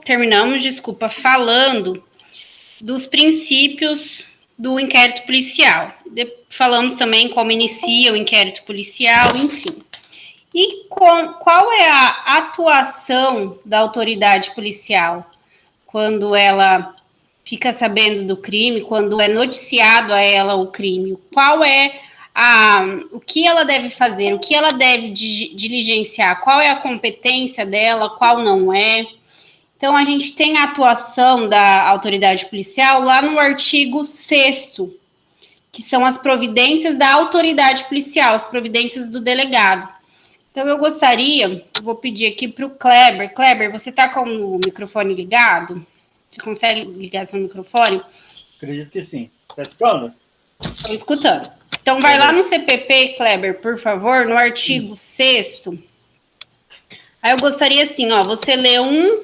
terminamos, desculpa, falando dos princípios do inquérito policial. Falamos também como inicia o inquérito policial, enfim. E qual é a atuação da autoridade policial quando ela fica sabendo do crime, quando é noticiado a ela o crime? Qual é o que ela deve fazer, o que ela deve diligenciar, qual é a competência dela, qual não é? Então, a gente tem a atuação da autoridade policial lá no artigo 6º, que são as providências da autoridade policial, as providências do delegado. Então, eu gostaria, vou pedir aqui para o Kleber. Kleber, você está com o microfone ligado? Você consegue ligar seu microfone? Acredito que sim. Está escutando? Estou escutando. Então, vai lá no CPP, Kleber, por favor, no artigo 6º. Aí eu gostaria assim, ó, você lê um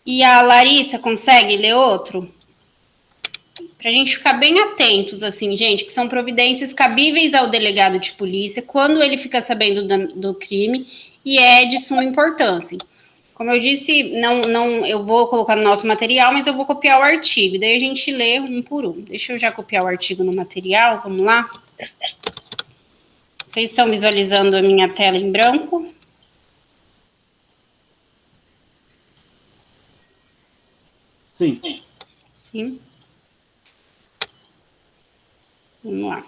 e a Larissa consegue ler outro? Para a gente ficar bem atentos, assim, gente, que são providências cabíveis ao delegado de polícia quando ele fica sabendo do crime e é de suma importância. Como eu disse, eu vou colocar no nosso material, mas eu vou copiar o artigo, daí a gente lê um por um. Deixa eu já copiar o artigo no material, vamos lá? Vocês estão visualizando a minha tela em branco? Sim. Sim. Vamos lá.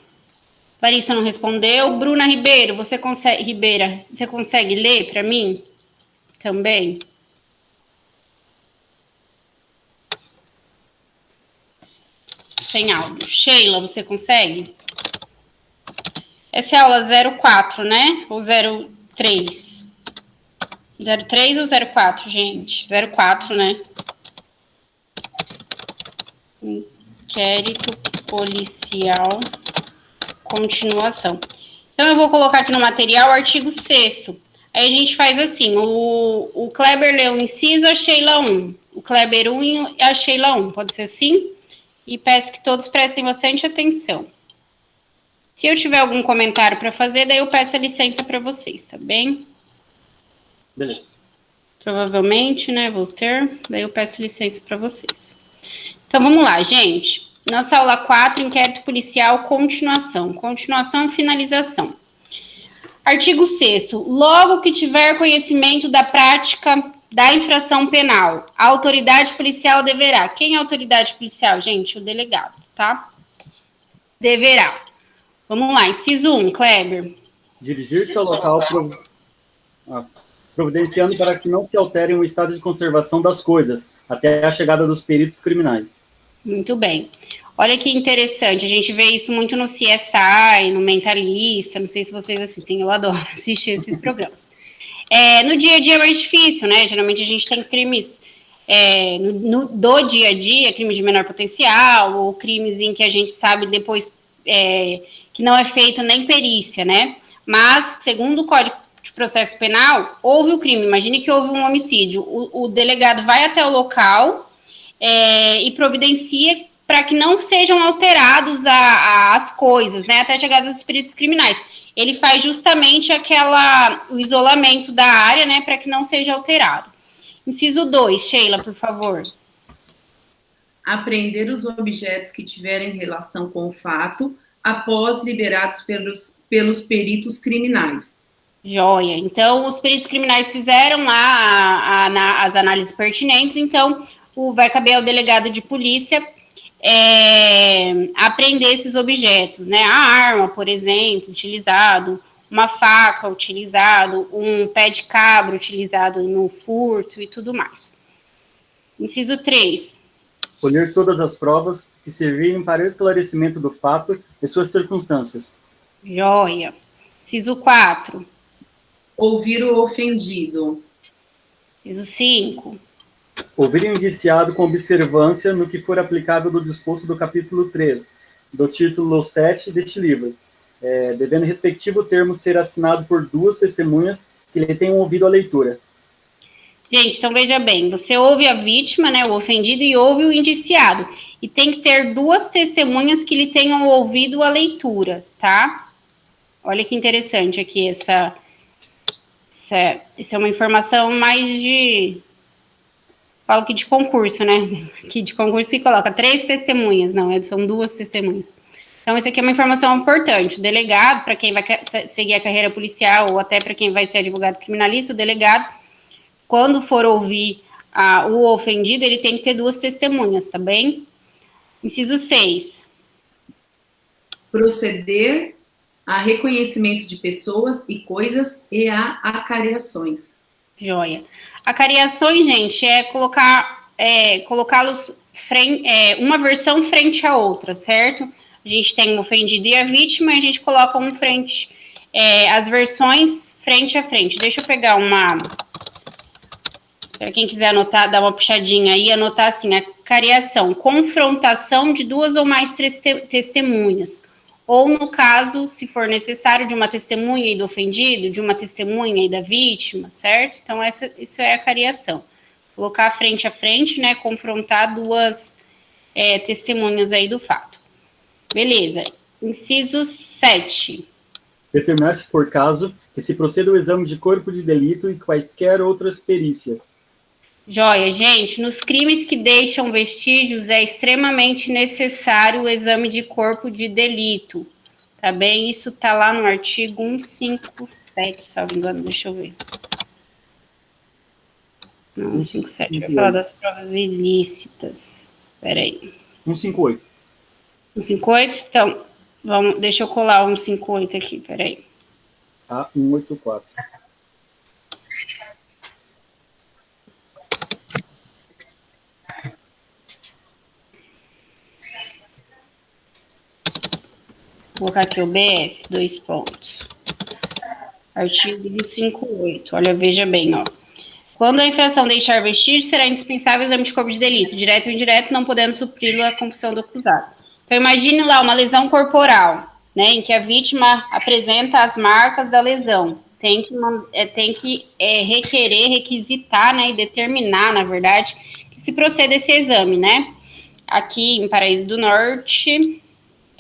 Larissa não respondeu. Bruna Ribeiro, você consegue ler para mim? Também. Sem áudio. Sheila, você consegue? Essa é a aula 04, né? Ou 03? 03 ou 04, gente? 04, né? Inquérito policial, continuação. Então, eu vou colocar aqui no material o artigo 6º. Aí a gente faz assim, o Kleber lê o inciso, a Sheila 1. O Kleber 1 e a Sheila 1. Pode ser assim? E peço que todos prestem bastante atenção. Se eu tiver algum comentário para fazer, daí eu peço a licença para vocês, tá bem? Beleza. Provavelmente, né, vou ter. Daí eu peço licença para vocês. Então, vamos lá, gente. Nossa aula 4, inquérito policial, continuação. Continuação e finalização. Artigo 6º. Logo que tiver conhecimento da prática da infração penal, a autoridade policial deverá. Quem é a autoridade policial, gente? O delegado, tá? Deverá. Vamos lá, inciso 1, Kleber. Dirigir-se ao local providenciando para que não se altere o estado de conservação das coisas, até a chegada dos peritos criminais. Muito bem. Olha que interessante, a gente vê isso muito no CSI, no Mentalista, não sei se vocês assistem, eu adoro assistir esses programas. No dia a dia é mais difícil, né? Geralmente a gente tem crimes do dia a dia, crime de menor potencial, ou crimes em que a gente sabe depois que não é feito nem perícia, né? Mas, segundo o Código de Processo Penal, houve o crime, imagine que houve um homicídio, o delegado vai até o local e providencia para que não sejam alterados as coisas, né, até a chegada dos peritos criminais. Ele faz justamente o isolamento da área, né, para que não seja alterado. Inciso 2, Sheila, por favor. Apreender os objetos que tiverem relação com o fato após liberados pelos peritos criminais. Joia. Então, os peritos criminais fizeram as análises pertinentes, então vai caber ao delegado de polícia apreender esses objetos, né? A arma, por exemplo, utilizado, uma faca utilizado, um pé de cabra utilizado no furto e tudo mais. Inciso 3. Colher todas as provas que servirem para o esclarecimento do fato e suas circunstâncias. Joia. Inciso 4. Ouvir o ofendido. Inciso 5. Ouvir o indiciado com observância no que for aplicável do disposto do capítulo 3, do título 7 deste livro, devendo respectivo termo ser assinado por duas testemunhas que lhe tenham ouvido a leitura. Gente, então veja bem, você ouve a vítima, né, o ofendido, e ouve o indiciado. E tem que ter duas testemunhas que lhe tenham ouvido a leitura, tá? Olha que interessante aqui essa é uma informação mais de falo que de concurso, né? Que de concurso que coloca 3 testemunhas, não, são 2 testemunhas. Então, isso aqui é uma informação importante. O delegado, para quem vai seguir a carreira policial, ou até para quem vai ser advogado criminalista, o delegado, quando for ouvir o ofendido, ele tem que ter 2 testemunhas, tá bem? Inciso 6. Proceder a reconhecimento de pessoas e coisas e a acariações. Joia. Acariações, gente, é colocá-los uma versão frente à outra, certo? A gente tem o ofendido e a vítima, e a gente coloca as versões frente a frente. Deixa eu pegar para quem quiser anotar, dar uma puxadinha aí, anotar assim, acariação, confrontação de 2 ou mais testemunhas. Ou, no caso, se for necessário, de uma testemunha e do ofendido, de uma testemunha e da vítima, certo? Então, isso é acariação. Colocar frente a frente, né, confrontar 2 testemunhas aí do fato. Beleza. Inciso 7. Determinar, se for caso, que se proceda o exame de corpo de delito e quaisquer outras perícias. Joia, gente, nos crimes que deixam vestígios é extremamente necessário o exame de corpo de delito, tá bem? Isso tá lá no artigo 157, se não me engano, deixa eu ver. Não, 157, vai falar das provas ilícitas. Espera aí. 158. 158? Então, deixa eu colar o 158 aqui, peraí. 184. Vou colocar aqui o BS, 2 pontos. Artigo 158. Olha, veja bem, ó. Quando a infração deixar vestígio, será indispensável o exame de corpo de delito, direto ou indireto, não podendo supri-lo a confissão do acusado. Então, imagine lá uma lesão corporal, né, em que a vítima apresenta as marcas da lesão. Tem que requisitar, né, e determinar, na verdade, que se proceda esse exame, né? Aqui em Paraíso do Norte,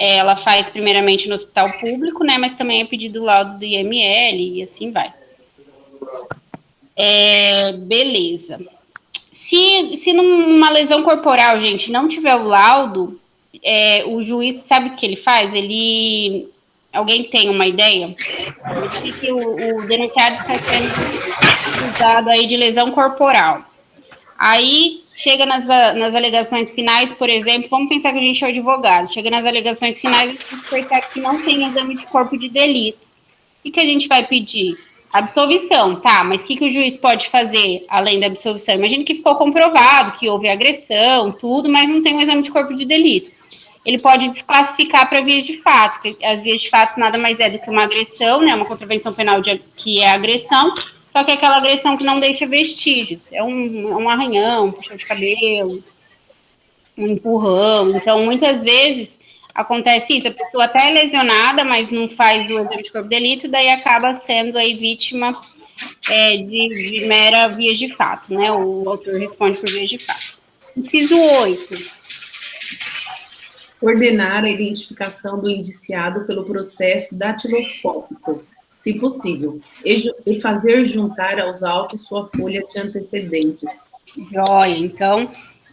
ela faz primeiramente no hospital público, né, mas também é pedido o laudo do IML e assim vai. Beleza. Se numa lesão corporal, gente, não tiver o laudo, o juiz sabe o que ele faz? Alguém tem uma ideia? Que o denunciado está sendo acusado aí de lesão corporal. Aí chega nas alegações finais, por exemplo, vamos pensar que a gente é o advogado, chega nas alegações finais e a gente percebe que não tem exame de corpo de delito. O que a gente vai pedir? Absolvição, tá, mas o que o juiz pode fazer além da absolvição? Imagina que ficou comprovado que houve agressão, tudo, mas não tem um exame de corpo de delito. Ele pode desclassificar para vias de fato, porque as vias de fato nada mais é do que uma agressão, né, uma contravenção penal que é agressão, só que é aquela agressão que não deixa vestígios, é um arranhão, um puxão de cabelo, um empurrão. Então, muitas vezes, acontece isso, a pessoa até é lesionada, mas não faz o exame de corpo de delito, daí acaba sendo aí vítima de mera vias de fato, né? O autor responde por vias de fato. Inciso 8. Ordenar a identificação do indiciado pelo processo datiloscópico, se possível, e fazer juntar aos autos sua folha de antecedentes. Joia, então,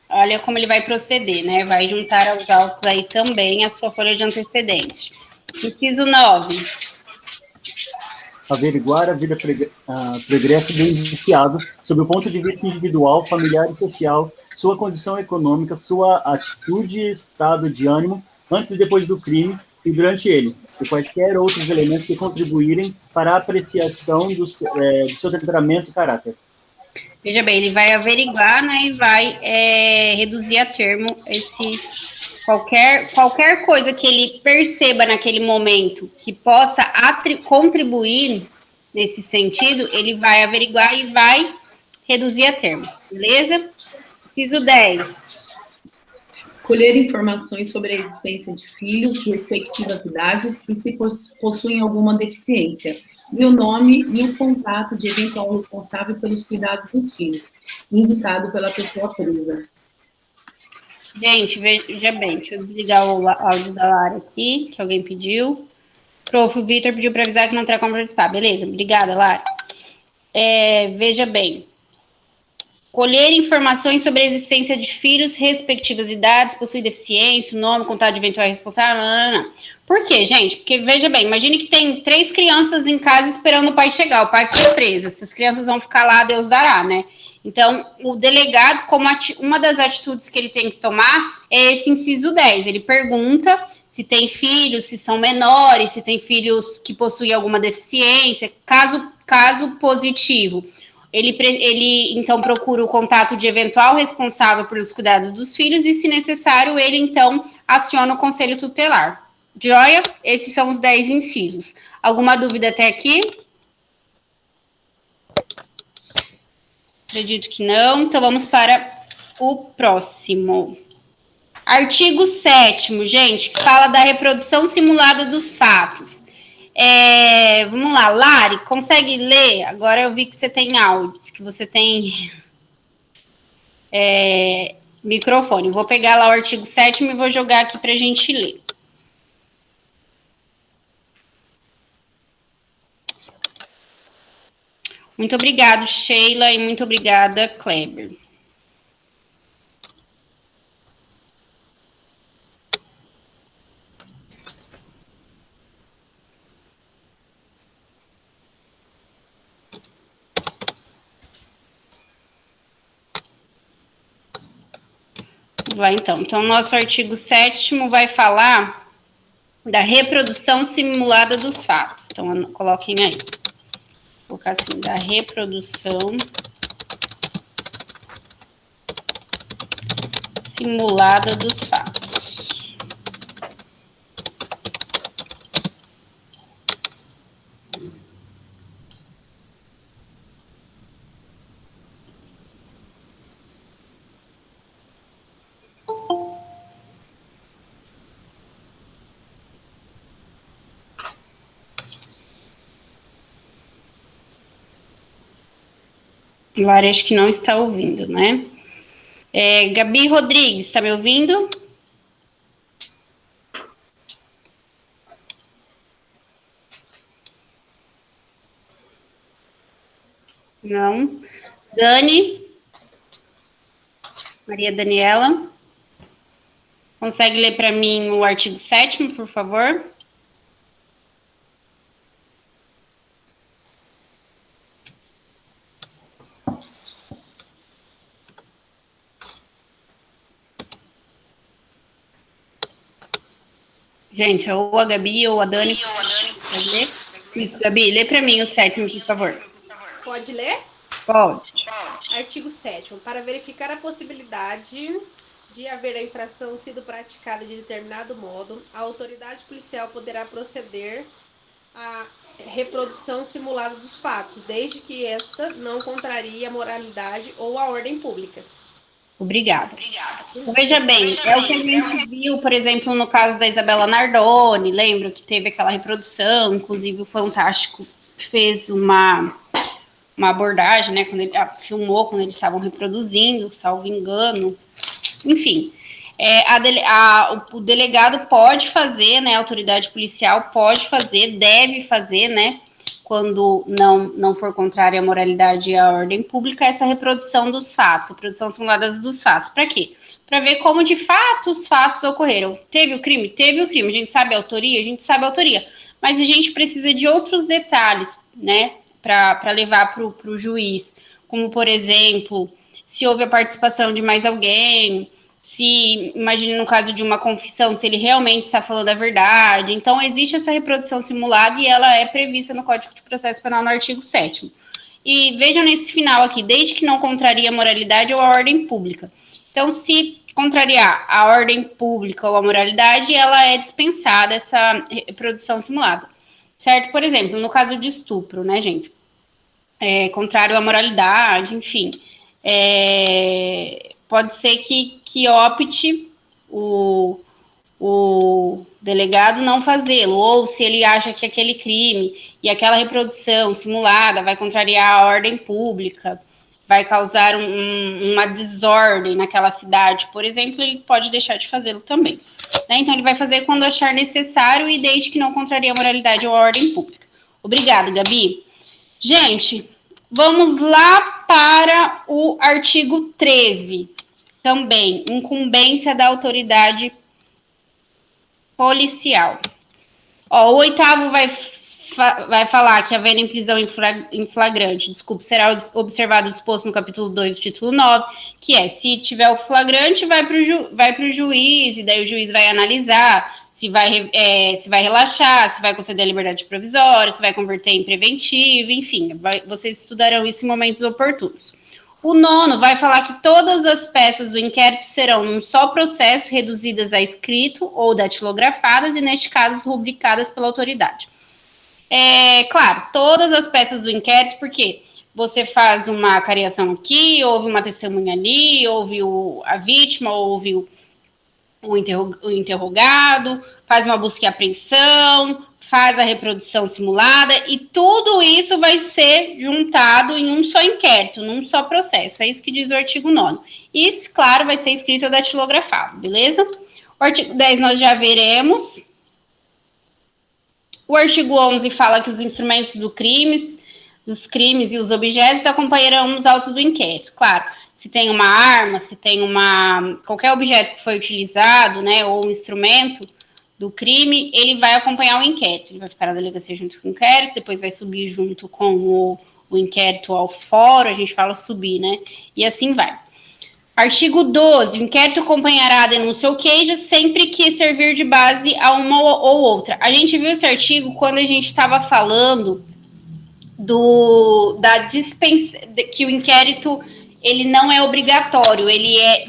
olha como ele vai proceder, né? Vai juntar aos autos aí também a sua folha de antecedentes. Inciso 9. Averiguar a vida pregressa do indiciado sob o ponto de vista individual, familiar e social, sua condição econômica, sua atitude e estado de ânimo antes e depois do crime e durante ele, e quaisquer outros elementos que contribuírem para a apreciação do seu temperamento e caráter. Veja bem, ele vai averiguar, né, e vai reduzir a termo qualquer coisa que ele perceba naquele momento que possa contribuir nesse sentido, ele vai averiguar e vai reduzir a termo, beleza? Inciso 10. Colher informações sobre a existência de filhos de respectivas idades e se possuem alguma deficiência, e o nome e o contato de eventual responsável pelos cuidados dos filhos, indicado pela pessoa presa. Gente, veja bem, deixa eu desligar o áudio da Lara aqui, que alguém pediu. Prof, o Vitor pediu para avisar que não terá como participar. Beleza, obrigada, Lara. Veja bem, colher informações sobre a existência de filhos, respectivas idades, possui deficiência, o nome, contato de eventual responsável, não. Por quê, gente? Porque, veja bem, imagine que tem 3 crianças em casa esperando o pai chegar, o pai foi preso, essas crianças vão ficar lá, Deus dará, né? Então, o delegado, como uma das atitudes que ele tem que tomar é esse inciso 10, ele pergunta se tem filhos, se são menores, se tem filhos que possuem alguma deficiência, caso positivo. Ele, então, procura o contato de eventual responsável pelos cuidados dos filhos e, se necessário, ele, então, aciona o conselho tutelar. Joia? Esses são os 10 incisos. Alguma dúvida até aqui? Acredito que não. Então, vamos para o próximo. Artigo 7º, gente, que fala da reprodução simulada dos fatos. Vamos lá, Lari, consegue ler? Agora eu vi que você tem áudio, que você tem microfone. Vou pegar lá o artigo 7º e vou jogar aqui para a gente ler. Muito obrigado, Sheila, e muito obrigada, Kleber. Vamos lá, então. Então, nosso artigo 7º vai falar da reprodução simulada dos fatos. Então, coloquem aí. Vou colocar assim, da reprodução simulada dos fatos. Lara, acho que não está ouvindo, né? Gabi Rodrigues, está me ouvindo? Não. Dani? Maria Daniela? Consegue ler para mim o artigo 7º, por favor? Gente, ou a Gabi ou a Dani. Pode ler? Isso, Gabi, lê para mim o 7º, por favor. Pode ler? Pode. Artigo 7º. Para verificar a possibilidade de haver a infração sido praticada de determinado modo, a autoridade policial poderá proceder à reprodução simulada dos fatos, desde que esta não contrarie a moralidade ou a ordem pública. Obrigada. Então, veja bem, é o que a gente viu, por exemplo, no caso da Isabela Nardoni, lembra que teve aquela reprodução, inclusive o Fantástico fez uma abordagem, né, quando ele filmou, quando eles estavam reproduzindo, salvo engano, enfim, o delegado pode fazer, né, a autoridade policial pode fazer, deve fazer, né, quando não for contrária à moralidade e à ordem pública, essa reprodução dos fatos, reprodução simulada dos fatos. Para quê? Para ver como de fato os fatos ocorreram. Teve o crime? Teve o crime. A gente sabe a autoria? A gente sabe a autoria. Mas a gente precisa de outros detalhes, né, para levar para o juiz. Como, por exemplo, se houve a participação de mais alguém, se, imagine no caso de uma confissão, se ele realmente está falando a verdade. Então, existe essa reprodução simulada e ela é prevista no Código de Processo Penal no artigo 7º. E vejam nesse final aqui, desde que não contraria a moralidade ou a ordem pública. Então, se contrariar a ordem pública ou a moralidade, ela é dispensada, essa reprodução simulada. Certo? Por exemplo, no caso de estupro, né, gente? Contrário à moralidade, enfim. Pode ser que opte o delegado não fazê-lo, ou se ele acha que aquele crime e aquela reprodução simulada vai contrariar a ordem pública, vai causar uma desordem naquela cidade, por exemplo, ele pode deixar de fazê-lo também. Né? Então, ele vai fazer quando achar necessário e desde que não contrarie a moralidade ou a ordem pública. Obrigada, Gabi. Gente, vamos lá para o artigo 13, também, incumbência da autoridade policial. Ó, o 8º vai falar que havendo em prisão em flagrante, será observado o disposto no capítulo 2 do título 9, que é, se tiver o flagrante, vai para o juiz, e daí o juiz vai analisar se vai relaxar, se vai conceder a liberdade provisória, se vai converter em preventivo, enfim, vocês estudarão isso em momentos oportunos. O 9º vai falar que todas as peças do inquérito serão, num só processo, reduzidas a escrito ou datilografadas e, neste caso, rubricadas pela autoridade. Claro, todas as peças do inquérito, porque você faz uma cariação aqui, houve uma testemunha ali, houve a vítima, houve o interrogado, faz uma busca e apreensão, faz a reprodução simulada, e tudo isso vai ser juntado em um só inquérito, num só processo. É isso que diz o artigo 9º. Isso, claro, vai ser escrito ou datilografado, beleza? O artigo 10 nós já veremos. O artigo 11 fala que os instrumentos dos crimes e os objetos acompanharão os autos do inquérito. Claro, se tem uma arma, se tem qualquer objeto que foi utilizado, né, ou um instrumento do crime, ele vai acompanhar o inquérito. Ele vai ficar na delegacia junto com o inquérito, depois vai subir junto com o inquérito ao fórum, a gente fala subir, né? E assim vai. Artigo 12. O inquérito acompanhará a denúncia ou queixa sempre que servir de base a uma ou outra. A gente viu esse artigo quando a gente estava falando que o inquérito ele não é obrigatório, ele é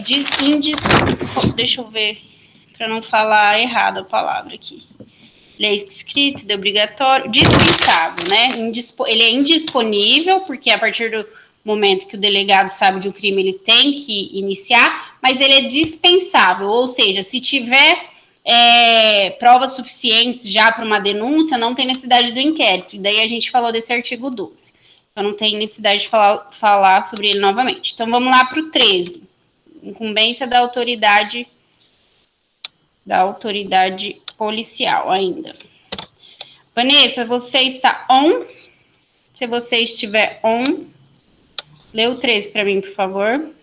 deixa eu ver, para não falar errado a palavra aqui. Ele é escrito, de obrigatório, dispensável, né? Ele é indisponível, porque a partir do momento que o delegado sabe de um crime, ele tem que iniciar, mas ele é dispensável, ou seja, se tiver provas suficientes já para uma denúncia, não tem necessidade do inquérito. E daí a gente falou desse artigo 12. Então não tem necessidade de falar sobre ele novamente. Então vamos lá para o 13. Incumbência da autoridade policial ainda. Vanessa, você está on? Se você estiver on, lê o 13 para mim, por favor.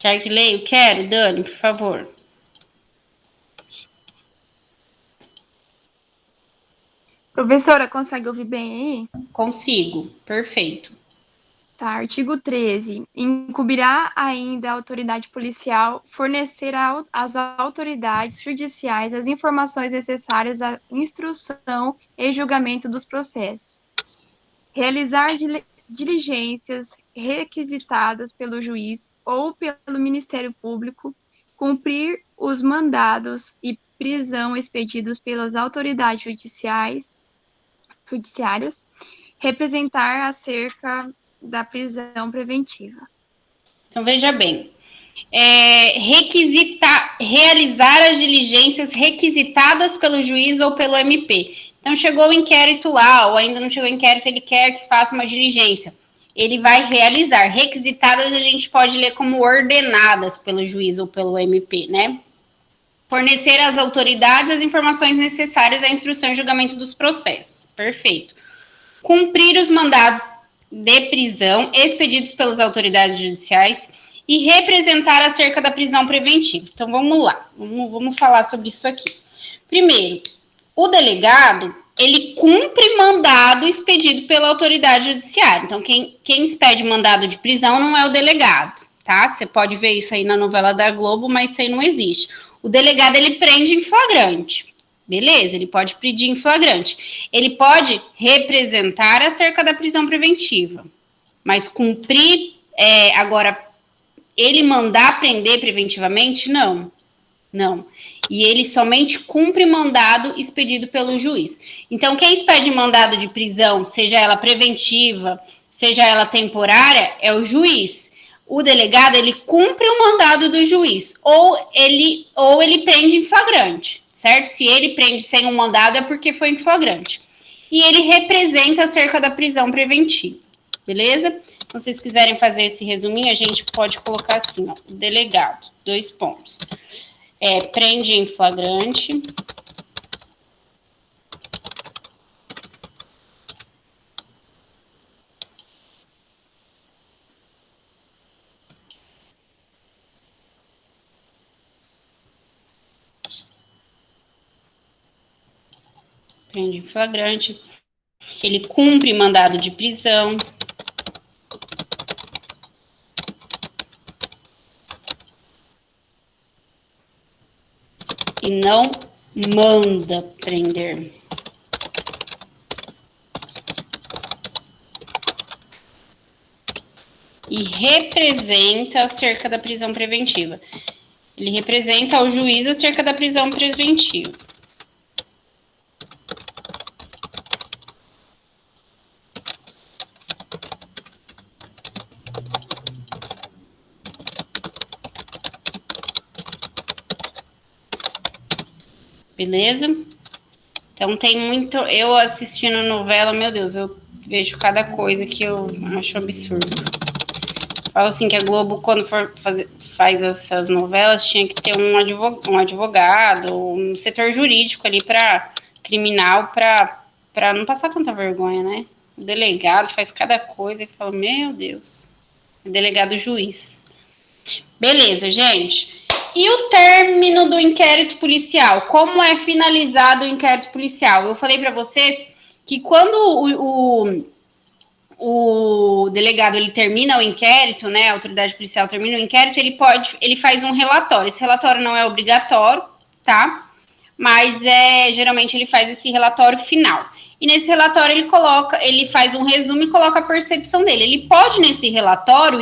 Quer que leia? Quero, Dani, por favor. Professora, consegue ouvir bem aí? Consigo, perfeito. Tá, artigo 13. Incumbirá ainda a autoridade policial fornecer às autoridades judiciais as informações necessárias à instrução e julgamento dos processos. Realizar diligências requisitadas pelo juiz ou pelo Ministério Público, cumprir os mandados e prisão expedidos pelas autoridades judiciárias, representar acerca da prisão preventiva. Então, veja bem, realizar as diligências requisitadas pelo juiz ou pelo MP. Então, chegou o inquérito lá, ou ainda não chegou o inquérito, ele quer que faça uma diligência. Ele vai realizar. Requisitadas a gente pode ler como ordenadas pelo juiz ou pelo MP, né? Fornecer às autoridades as informações necessárias à instrução e julgamento dos processos. Perfeito. Cumprir os mandados de prisão expedidos pelas autoridades judiciais e representar acerca da prisão preventiva. Então, vamos lá. Vamos falar sobre isso aqui. Primeiro, o delegado, ele cumpre mandado expedido pela autoridade judiciária. Então, quem expede mandado de prisão não é o delegado, tá? Você pode ver isso aí na novela da Globo, mas isso aí não existe. O delegado, ele prende em flagrante. Beleza, ele pode pedir em flagrante. Ele pode representar acerca da prisão preventiva. Mas cumprir, agora, ele mandar prender preventivamente, não. Não. E ele somente cumpre mandado expedido pelo juiz. Então, quem expede mandado de prisão, seja ela preventiva, seja ela temporária, é o juiz. O delegado, ele cumpre o mandado do juiz. Ou ele prende em flagrante. certo? Se ele prende sem um mandado é porque foi em flagrante. E ele representa acerca da prisão preventiva, beleza? Se vocês quiserem fazer esse resuminho, a gente pode colocar assim, ó, delegado, 2 pontos. Prende em flagrante. Prende em flagrante. Ele cumpre mandado de prisão. E não manda prender. E representa acerca da prisão preventiva. Ele representa ao juiz acerca da prisão preventiva. Beleza? Então tem muito... Eu assistindo novela, meu Deus, eu vejo cada coisa que eu acho absurdo. Fala assim que a Globo, quando faz essas novelas, tinha que ter um advogado, um setor jurídico ali para criminal, para não passar tanta vergonha, né? O delegado faz cada coisa que fala, meu Deus. Delegado juiz. Beleza, gente. E o término do inquérito policial? Como é finalizado o inquérito policial? Eu falei para vocês que quando o delegado ele termina o inquérito, né? A autoridade policial termina o inquérito, ele faz um relatório. Esse relatório não é obrigatório, tá? Mas geralmente ele faz esse relatório final. E nesse relatório ele faz um resumo e coloca a percepção dele. Ele pode, nesse relatório,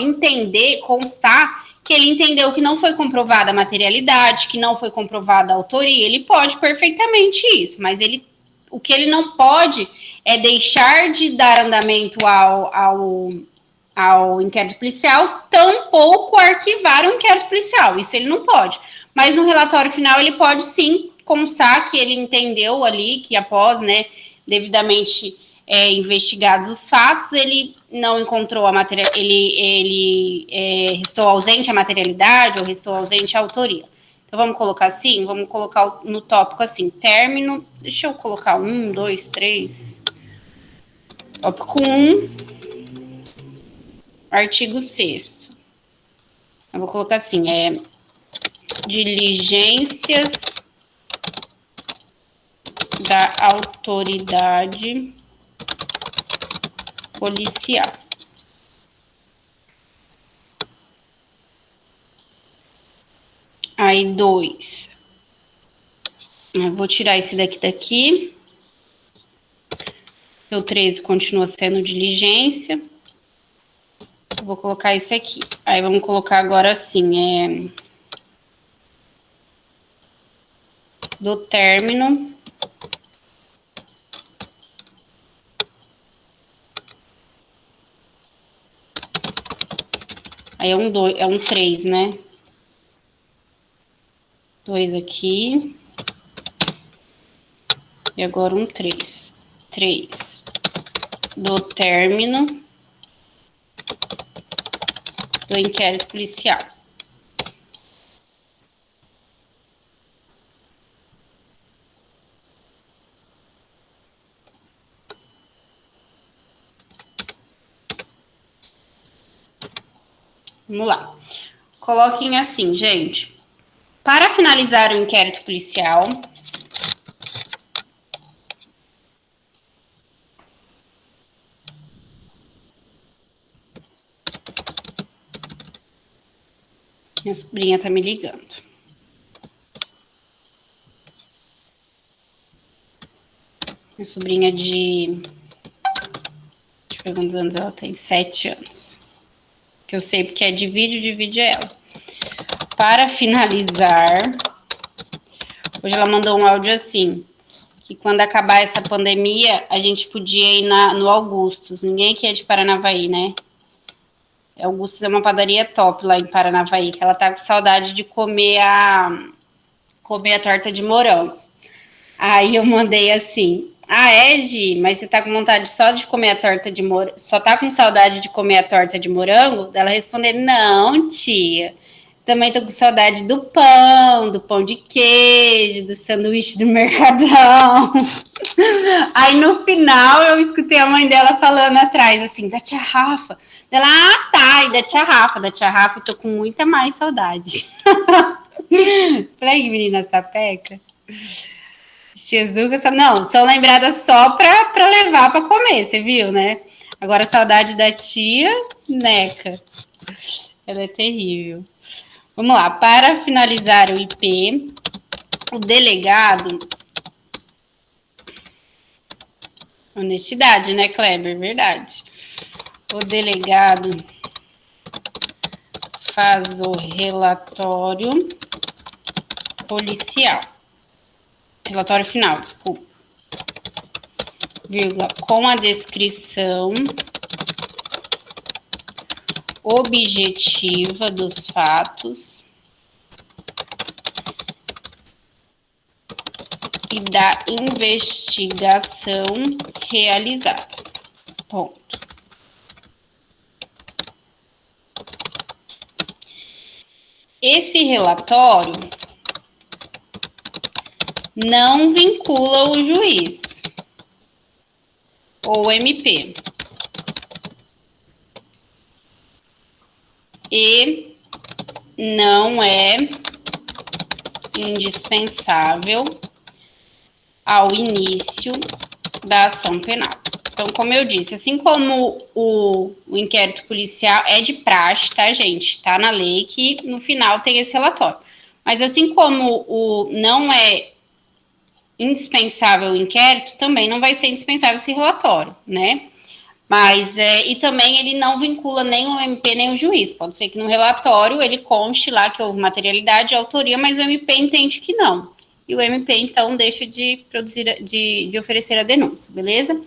constar que ele entendeu que não foi comprovada a materialidade, que não foi comprovada a autoria. Ele pode perfeitamente isso, mas o que ele não pode é deixar de dar andamento ao inquérito policial, tampouco arquivar o inquérito policial. Isso ele não pode. Mas no relatório final ele pode sim constar que ele entendeu ali que após, né, devidamente investigados os fatos, ele não encontrou a materialidade, ele restou ausente a materialidade ou restou ausente a autoria. Então vamos colocar assim, vamos colocar no tópico assim, término, deixa eu colocar 1, 2, 3, tópico 1, artigo 6º. Eu vou colocar assim, diligências da autoridade policial. Aí, 2. Eu vou tirar esse daqui. O 13 continua sendo diligência. Vou colocar esse aqui. Aí, vamos colocar agora assim, do término aí é um 3, né? 2 aqui. E agora um 3. 3 do término do inquérito policial. Vamos lá. Coloquem assim, gente. Para finalizar o inquérito policial, minha sobrinha tá me ligando. Minha sobrinha deixa eu ver quantos anos ela tem, 7 anos. Que eu sei porque divide ela. Para finalizar, hoje ela mandou um áudio assim, que quando acabar essa pandemia, a gente podia ir no Augustus. Ninguém aqui é de Paranavaí, né? Augustus é uma padaria top lá em Paranavaí, que ela tá com saudade de comer a torta de morango. Aí eu mandei assim: ah, é, Gi, mas você tá com vontade só de comer a torta de morango? Só tá com saudade de comer a torta de morango? Ela respondeu: não, tia. Também tô com saudade do pão de queijo, do sanduíche do Mercadão. Aí no final eu escutei a mãe dela falando atrás, assim, da tia Rafa. Ela, ah, tá, e da tia Rafa. Da tia Rafa eu tô com muita mais saudade. Falei, menina sapeca. As tias Dugas, não, são lembradas só pra levar pra comer, você viu, né? Agora saudade da tia Neca. Ela é terrível. Vamos lá, para finalizar o IP, o delegado... Honestidade, né, Kleber? Verdade. O delegado faz o relatório policial. Relatório final, desculpa. Vírgula, com a descrição objetiva dos fatos e da investigação realizada. Ponto. Esse relatório não vincula o juiz ou MP e não é indispensável ao início da ação penal. Então, como eu disse, assim como o inquérito policial é de praxe, tá, gente? Tá na lei que no final tem esse relatório. Mas assim como o não é indispensável o inquérito, também não vai ser indispensável esse relatório, né? Mas, e também ele não vincula nem o MP nem o juiz. Pode ser que no relatório ele conste lá que houve materialidade e autoria, mas o MP entende que não. E o MP, então, deixa de produzir, de oferecer a denúncia, beleza?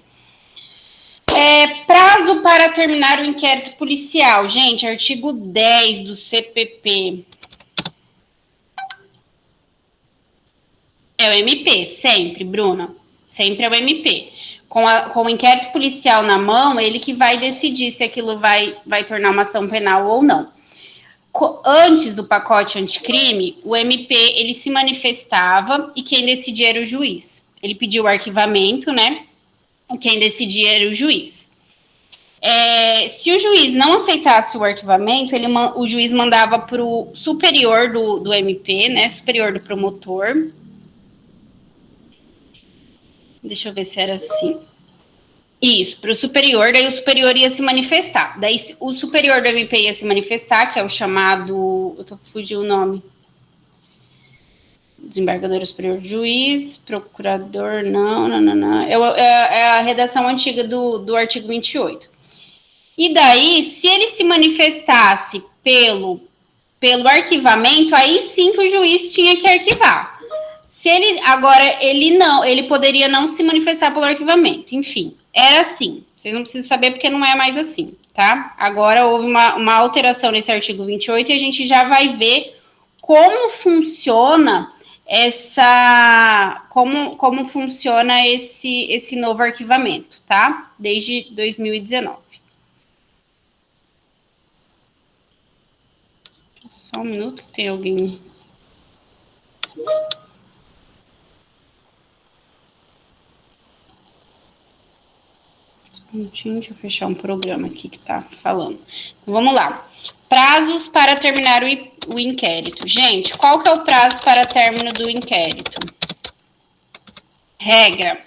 Prazo para terminar o inquérito policial. Gente, artigo 10 do CPP. É o MP, sempre, Bruna. Sempre é o MP. Com o inquérito policial na mão, ele que vai decidir se aquilo vai tornar uma ação penal ou não. Antes do pacote anticrime, o MP, ele se manifestava e quem decidia era o juiz. Ele pediu o arquivamento, né? E quem decidia era o juiz. Se o juiz não aceitasse o arquivamento, o juiz mandava para o superior do MP, né? Superior do promotor. Deixa eu ver se era assim. Isso, para o superior, daí o superior ia se manifestar. Daí o superior do MP ia se manifestar, que é o chamado... Eu tô fugindo o nome. Desembargador superior, juiz, procurador, não. É a redação antiga do artigo 28. E daí, se ele se manifestasse pelo arquivamento, aí sim que o juiz tinha que arquivar. Se ele, agora, ele poderia não se manifestar pelo arquivamento, enfim, era assim. Vocês não precisam saber porque não é mais assim, tá? Agora houve uma alteração nesse artigo 28 e a gente já vai ver como funciona como funciona esse novo arquivamento, tá? Desde 2019. Só um minuto que tem alguém... Deixa eu fechar um programa aqui que tá falando. Então, vamos lá. Prazos para terminar o inquérito. Gente, qual que é o prazo para término do inquérito? Regra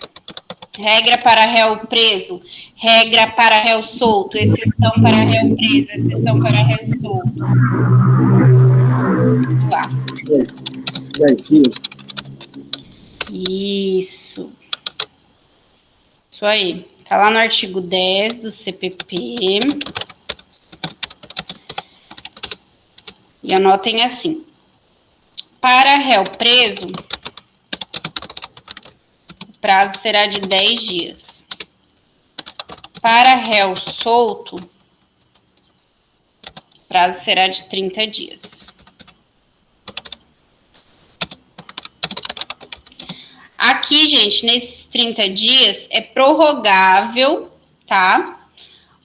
para réu preso, regra para réu solto, exceção para réu preso, exceção para réu solto. Vamos lá. Isso aí. Tá lá no artigo 10 do CPP. E anotem assim. Para réu preso, o prazo será de 10 dias. Para réu solto, o prazo será de 30 dias. Aqui, gente, nesses 30 dias é prorrogável, tá?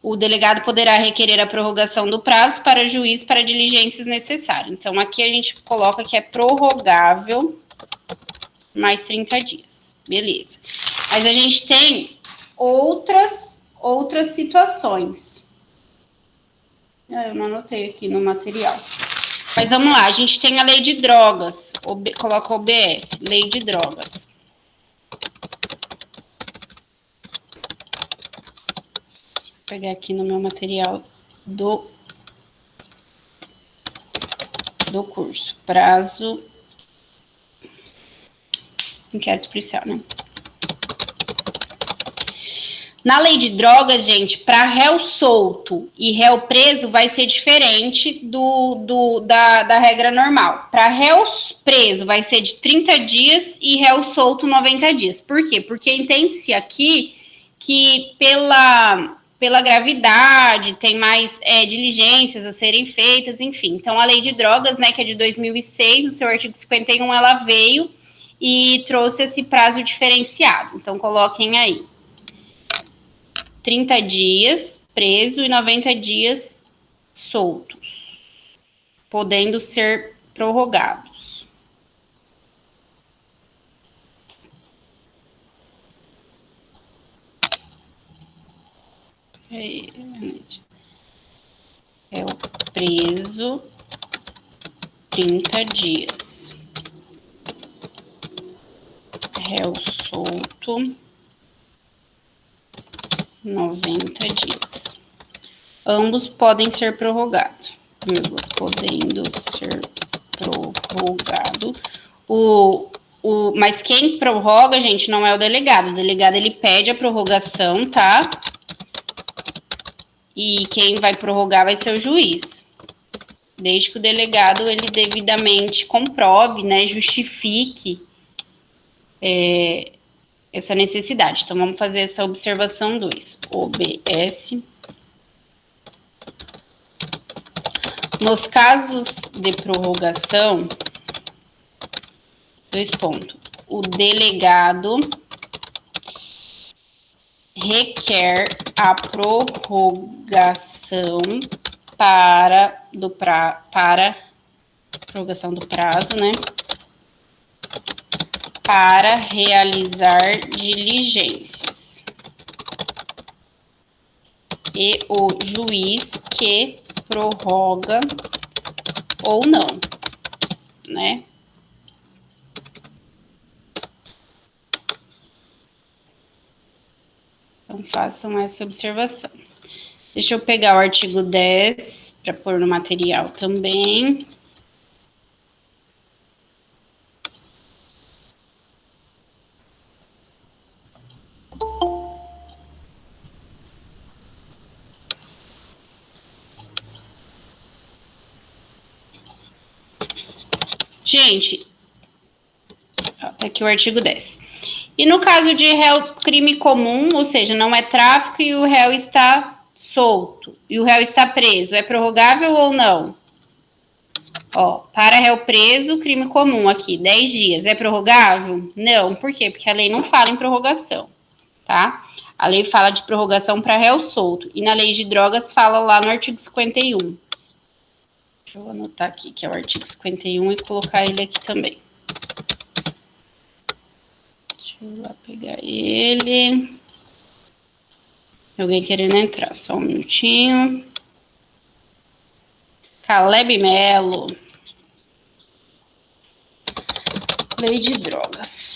O delegado poderá requerer a prorrogação do prazo para juiz para diligências necessárias. Então, aqui a gente coloca que é prorrogável mais 30 dias. Beleza. Mas a gente tem outras situações. Eu não anotei aqui no material. Mas vamos lá, a gente tem a lei de drogas. Coloca OBS, lei de drogas. Vou pegar aqui no meu material do curso. Prazo. Inquérito policial, né? Na lei de drogas, gente, para réu solto e réu preso vai ser diferente da regra normal. Para réu preso vai ser de 30 dias e réu solto 90 dias. Por quê? Porque entende-se aqui que pela gravidade tem mais diligências a serem feitas, enfim. Então, a lei de drogas, né, que é de 2006, no seu artigo 51, ela veio e trouxe esse prazo diferenciado. Então, coloquem aí. 30 dias preso e 90 dias soltos, podendo ser prorrogados. É o preso 30 dias. Réu solto 90 dias. Ambos podem ser prorrogados. Podendo ser prorrogado. Mas quem prorroga, gente, não é o delegado. O delegado, ele pede a prorrogação, tá? E quem vai prorrogar vai ser o juiz. Desde que o delegado, ele devidamente comprove, né, justifique essa necessidade. Então, vamos fazer essa observação 2. OBS. Nos casos de prorrogação, 2 pontos. O delegado requer a prorrogação prorrogação do prazo, né? Para realizar diligências. E o juiz que prorroga ou não, né? Então, façam essa observação. Deixa eu pegar o artigo 10 para pôr no material também. Gente, tá aqui o artigo 10. E no caso de réu crime comum, ou seja, não é tráfico e o réu está solto, e o réu está preso, é prorrogável ou não? Ó, para réu preso, crime comum aqui, 10 dias, é prorrogável? Não, por quê? Porque a lei não fala em prorrogação, tá? A lei fala de prorrogação para réu solto, e na lei de drogas fala lá no artigo 51. Deixa eu anotar aqui, que é o artigo 51, e colocar ele aqui também. Deixa eu lá pegar ele. Alguém querendo entrar, só um minutinho. Caleb Melo. Lei de drogas.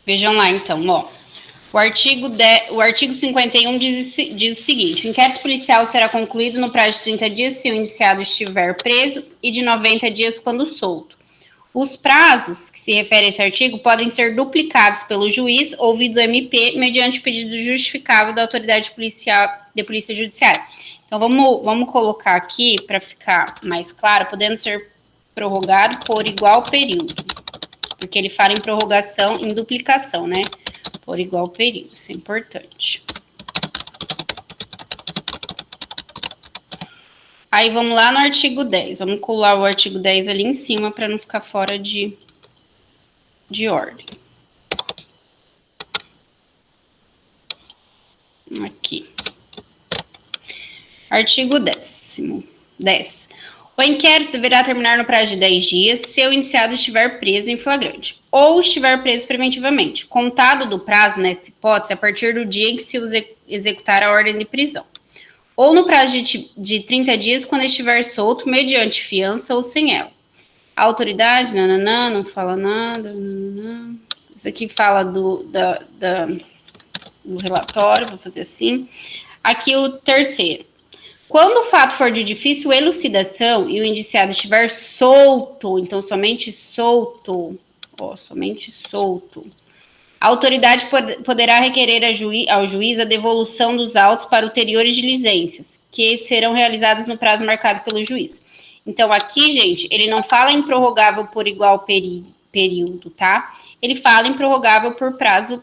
Vejam lá, então, ó. O artigo 51 diz o seguinte: o inquérito policial será concluído no prazo de 30 dias se o indiciado estiver preso e de 90 dias quando solto. Os prazos que se refere a esse artigo podem ser duplicados pelo juiz ouvido o MP mediante pedido justificável da autoridade policial de polícia judiciária. Então, Então, vamos colocar aqui, para ficar mais claro, podendo ser prorrogado por igual período. Porque ele fala em prorrogação, em duplicação, né? Por igual período, isso é importante. Aí, vamos lá no artigo 10. Vamos colar o artigo 10 ali em cima, para não ficar fora de ordem. Aqui. Artigo 10. O inquérito deverá terminar no prazo de 10 dias se o indiciado estiver preso em flagrante ou estiver preso preventivamente, contado do prazo, nessa hipótese, a partir do dia em que se executar a ordem de prisão, ou no prazo de 30 dias quando estiver solto mediante fiança ou sem ela. A autoridade, não fala nada. Isso aqui fala do relatório, vou fazer assim. Aqui o terceiro. Quando o fato for de difícil elucidação e o indiciado estiver solto, então somente solto, a autoridade poderá requerer ao juiz a devolução dos autos para ulteriores diligências, que serão realizadas no prazo marcado pelo juiz. Então, aqui, gente, ele não fala em prorrogável por igual período, tá? Ele fala em prorrogável por prazo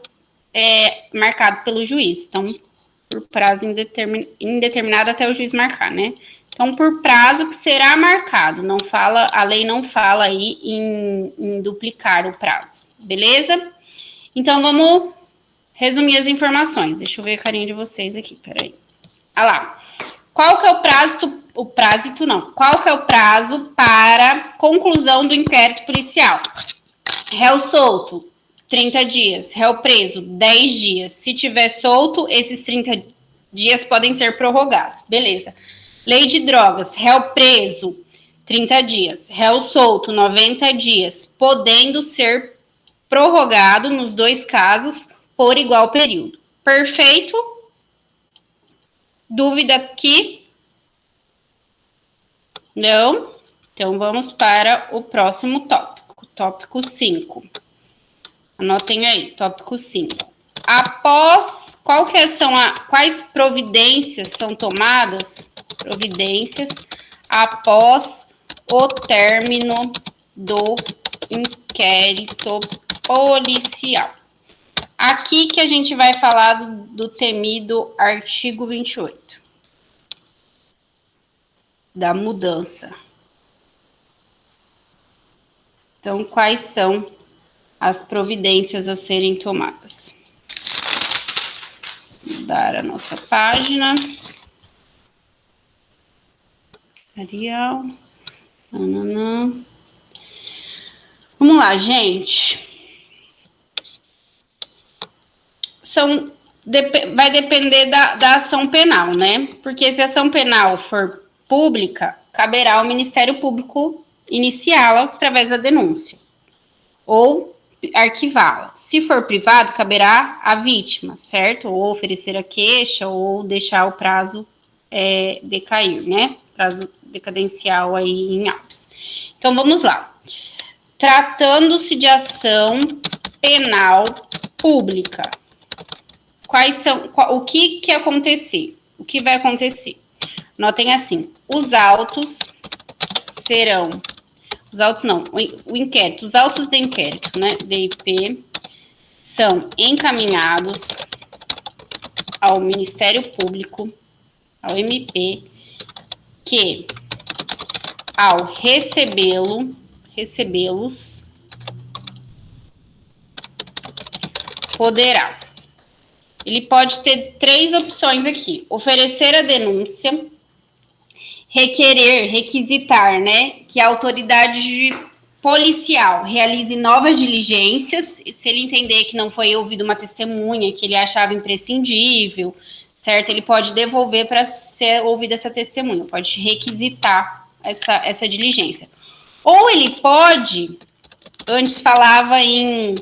marcado pelo juiz. Então, por prazo indeterminado até o juiz marcar, né? Então, por prazo que será marcado. Não fala, a lei não fala aí em duplicar o prazo, beleza? Então, vamos resumir as informações. Deixa eu ver a carinha de vocês aqui, peraí. Olha lá. Qual que é o prazo? Qual que é o prazo para conclusão do inquérito policial? Réu solto, 30 dias. Réu preso, 10 dias. Se tiver solto, esses 30 dias podem ser prorrogados. Beleza. Lei de drogas, réu preso, 30 dias. Réu solto, 90 dias. Podendo ser prorrogado nos dois casos por igual período. Perfeito? Dúvida aqui? Não? Então, vamos para o próximo tópico. Tópico 5. Anotem aí, tópico 5. Após, quais providências são tomadas? Providências após o término do inquérito policial. Aqui que a gente vai falar do temido artigo 28. Da mudança. Então, quais são as providências a serem tomadas? Vou mudar a nossa página. Arial. Vamos lá, gente. Vai depender da ação penal, né? Porque se a ação penal for pública, caberá ao Ministério Público iniciá-la através da denúncia ou arquivá-la. Se for privado, caberá à vítima, certo? Ou oferecer a queixa ou deixar o prazo decair, né? Prazo decadencial aí em autos. Então, vamos lá. Tratando-se de ação penal pública, o que acontecer? O que vai acontecer? Notem assim, os autos de inquérito, né, DIP, são encaminhados ao Ministério Público, ao MP, que, ao recebê-los, poderá. Ele pode ter 3 opções aqui: oferecer a denúncia, requisitar, né, que a autoridade policial realize novas diligências, se ele entender que não foi ouvida uma testemunha, que ele achava imprescindível, certo? Ele pode devolver para ser ouvida essa testemunha, pode requisitar essa diligência. Ou ele pode, antes falava em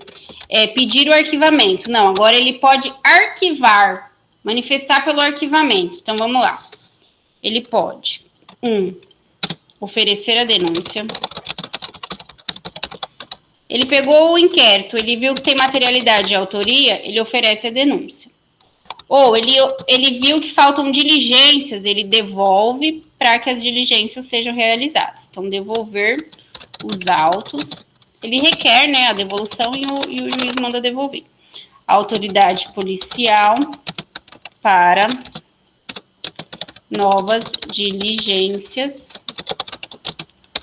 pedir o arquivamento, não, agora ele pode arquivar, manifestar pelo arquivamento. Então, vamos lá. Ele pode, oferecer a denúncia. Ele pegou o inquérito, ele viu que tem materialidade de autoria, ele oferece a denúncia. Ou ele viu que faltam diligências, ele devolve para que as diligências sejam realizadas. Então, devolver os autos, ele requer, né, a devolução e o juiz manda devolver. A autoridade policial para novas diligências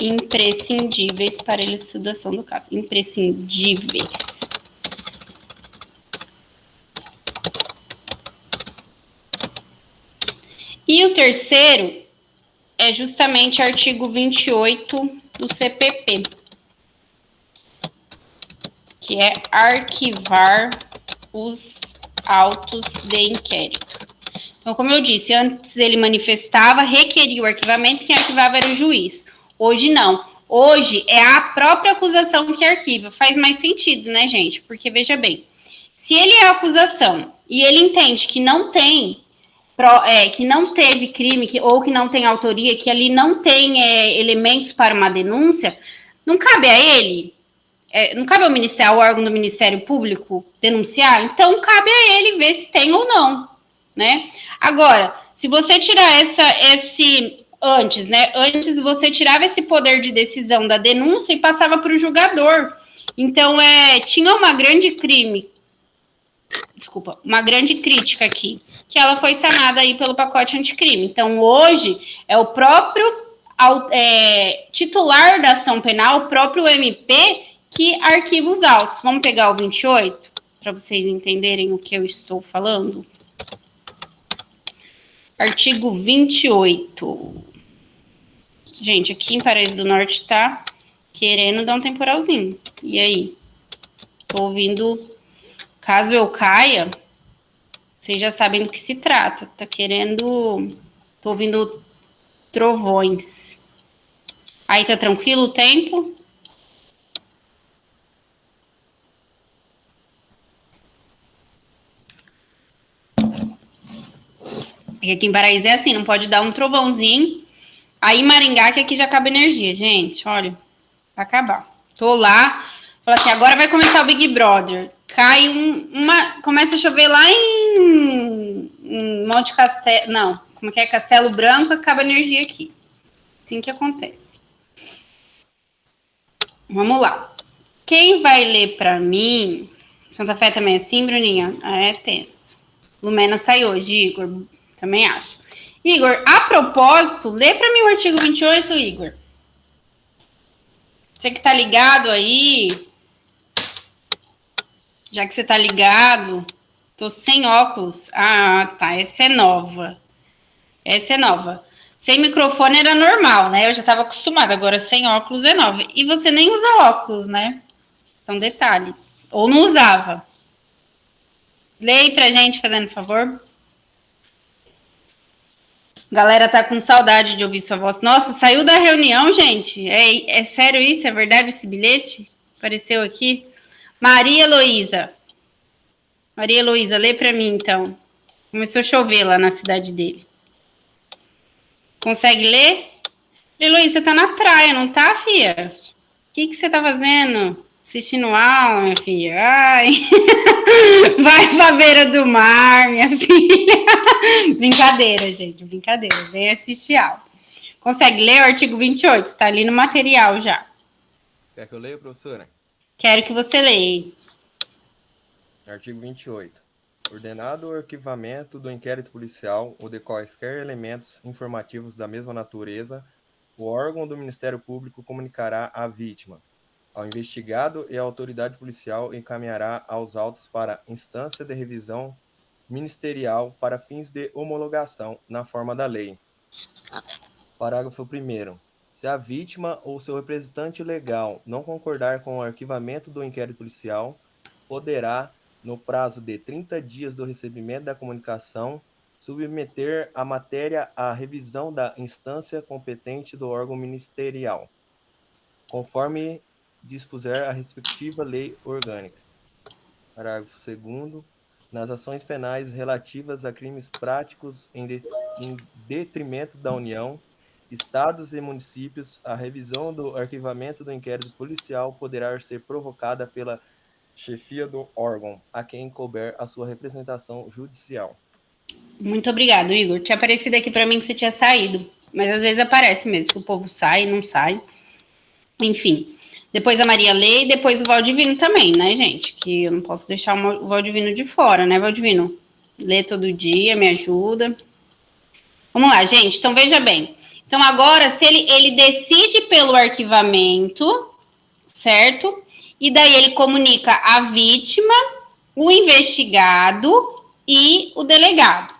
imprescindíveis para a elucidação do caso. Imprescindíveis. E o terceiro é justamente o artigo 28 do CPP, que é arquivar os autos de inquérito. Então, como eu disse, antes ele manifestava, requeria o arquivamento, quem arquivava era o juiz. Hoje não. Hoje é a própria acusação que arquiva. Faz mais sentido, né, gente? Porque, veja bem, se ele é a acusação e ele entende que não tem, que não teve crime, ou que não tem autoria, que ali não tem elementos para uma denúncia, não cabe a ele, não cabe ao Ministério, ao órgão do Ministério Público denunciar? Então, cabe a ele ver se tem ou não, né? Agora, se você tirar antes, né? Antes você tirava esse poder de decisão da denúncia e passava para o julgador. Então, tinha uma grande crítica aqui, que ela foi sanada aí pelo pacote anticrime. Então, hoje, é o próprio titular da ação penal, o próprio MP, que arquiva os autos. Vamos pegar o 28, para vocês entenderem o que eu estou falando? Artigo 28. Gente, aqui em Paraíso do Norte tá querendo dar um temporalzinho. E aí? Tô ouvindo... Caso eu caia, vocês já sabem do que se trata. Tá querendo... Tô ouvindo trovões. Aí tá tranquilo o tempo? Porque aqui em Paraíso é assim, não pode dar um trovãozinho. Aí em Maringá, que aqui já acaba energia, gente. Olha, vai acabar. Tô lá, fala assim, agora vai começar o Big Brother. Cai começa a chover lá em Monte Castelo, não, como que é? Castelo Branco, acaba a energia aqui. Assim que acontece. Vamos lá. Quem vai ler pra mim? Santa Fé também é assim, Bruninha? É tenso. Lumena sai hoje, Igor. Também acho. Igor, a propósito, lê pra mim o artigo 28, Igor. Você que tá ligado aí, já que você tá ligado, tô sem óculos. Ah, tá, essa é nova. Essa é nova. Sem microfone era normal, né? Eu já tava acostumada, agora sem óculos é nova. E você nem usa óculos, né? Então, detalhe. Ou não usava. Leia pra gente, fazendo favor. Galera tá com saudade de ouvir sua voz. Nossa, saiu da reunião, gente? É sério isso? É verdade esse bilhete? Apareceu aqui? Maria Heloísa. Maria Heloísa, lê para mim, então. Começou a chover lá na cidade dele. Consegue ler? Heloísa, você tá na praia, não tá, filha? O que você tá fazendo? Assistindo aula, minha filha? Ai. Vai pra beira do mar, minha filha. Brincadeira, gente, brincadeira. Vem assistir aula. Consegue ler o artigo 28? Tá ali no material já. Quer que eu leia, professora? Quero que você leia. Artigo 28. Ordenado o arquivamento do inquérito policial ou de quaisquer elementos informativos da mesma natureza, o órgão do Ministério Público comunicará à vítima, ao investigado e à autoridade policial encaminhará aos autos para instância de revisão ministerial para fins de homologação na forma da lei. Parágrafo 1º. Se a vítima ou seu representante legal não concordar com o arquivamento do inquérito policial, poderá, no prazo de 30 dias do recebimento da comunicação, submeter a matéria à revisão da instância competente do órgão ministerial, conforme dispuser a respectiva lei orgânica. Parágrafo 2º. Nas ações penais relativas a crimes práticos em detrimento da União, Estados e municípios, a revisão do arquivamento do inquérito policial poderá ser provocada pela chefia do órgão, a quem couber a sua representação judicial. Muito obrigado, Igor. Tinha aparecido aqui para mim que você tinha saído, mas às vezes aparece mesmo, que o povo sai e não sai. Enfim, depois a Maria lê e depois o Valdivino também, né, gente? Que eu não posso deixar o Valdivino de fora, né, Valdivino? Lê todo dia, me ajuda. Vamos lá, gente. Então, veja bem. Então, agora, se ele decide pelo arquivamento, certo? E daí ele comunica a vítima, o investigado e o delegado.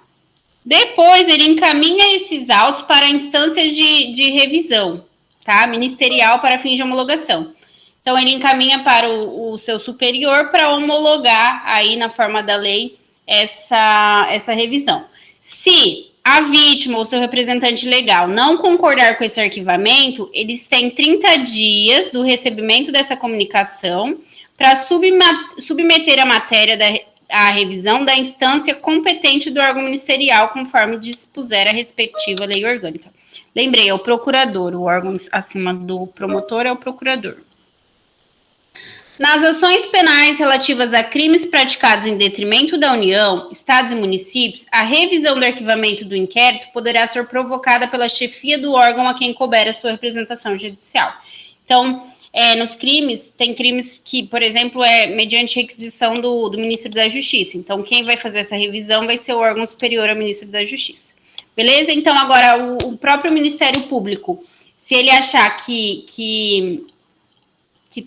Depois, ele encaminha esses autos para instâncias de revisão, tá? Ministerial para fins de homologação. Então, ele encaminha para o seu superior para homologar aí na forma da lei essa revisão. Se a vítima ou seu representante legal não concordar com esse arquivamento, eles têm 30 dias do recebimento dessa comunicação para submeter a matéria à revisão da instância competente do órgão ministerial, conforme dispuser a respectiva lei orgânica. Lembrei, é o procurador, o órgão acima do promotor é o procurador. Nas ações penais relativas a crimes praticados em detrimento da União, Estados e municípios, a revisão do arquivamento do inquérito poderá ser provocada pela chefia do órgão a quem couber a sua representação judicial. Então, nos crimes, tem crimes que, por exemplo, mediante requisição do ministro da Justiça. Então, quem vai fazer essa revisão vai ser o órgão superior ao ministro da Justiça. Beleza? Então, agora, o próprio Ministério Público, se ele achar que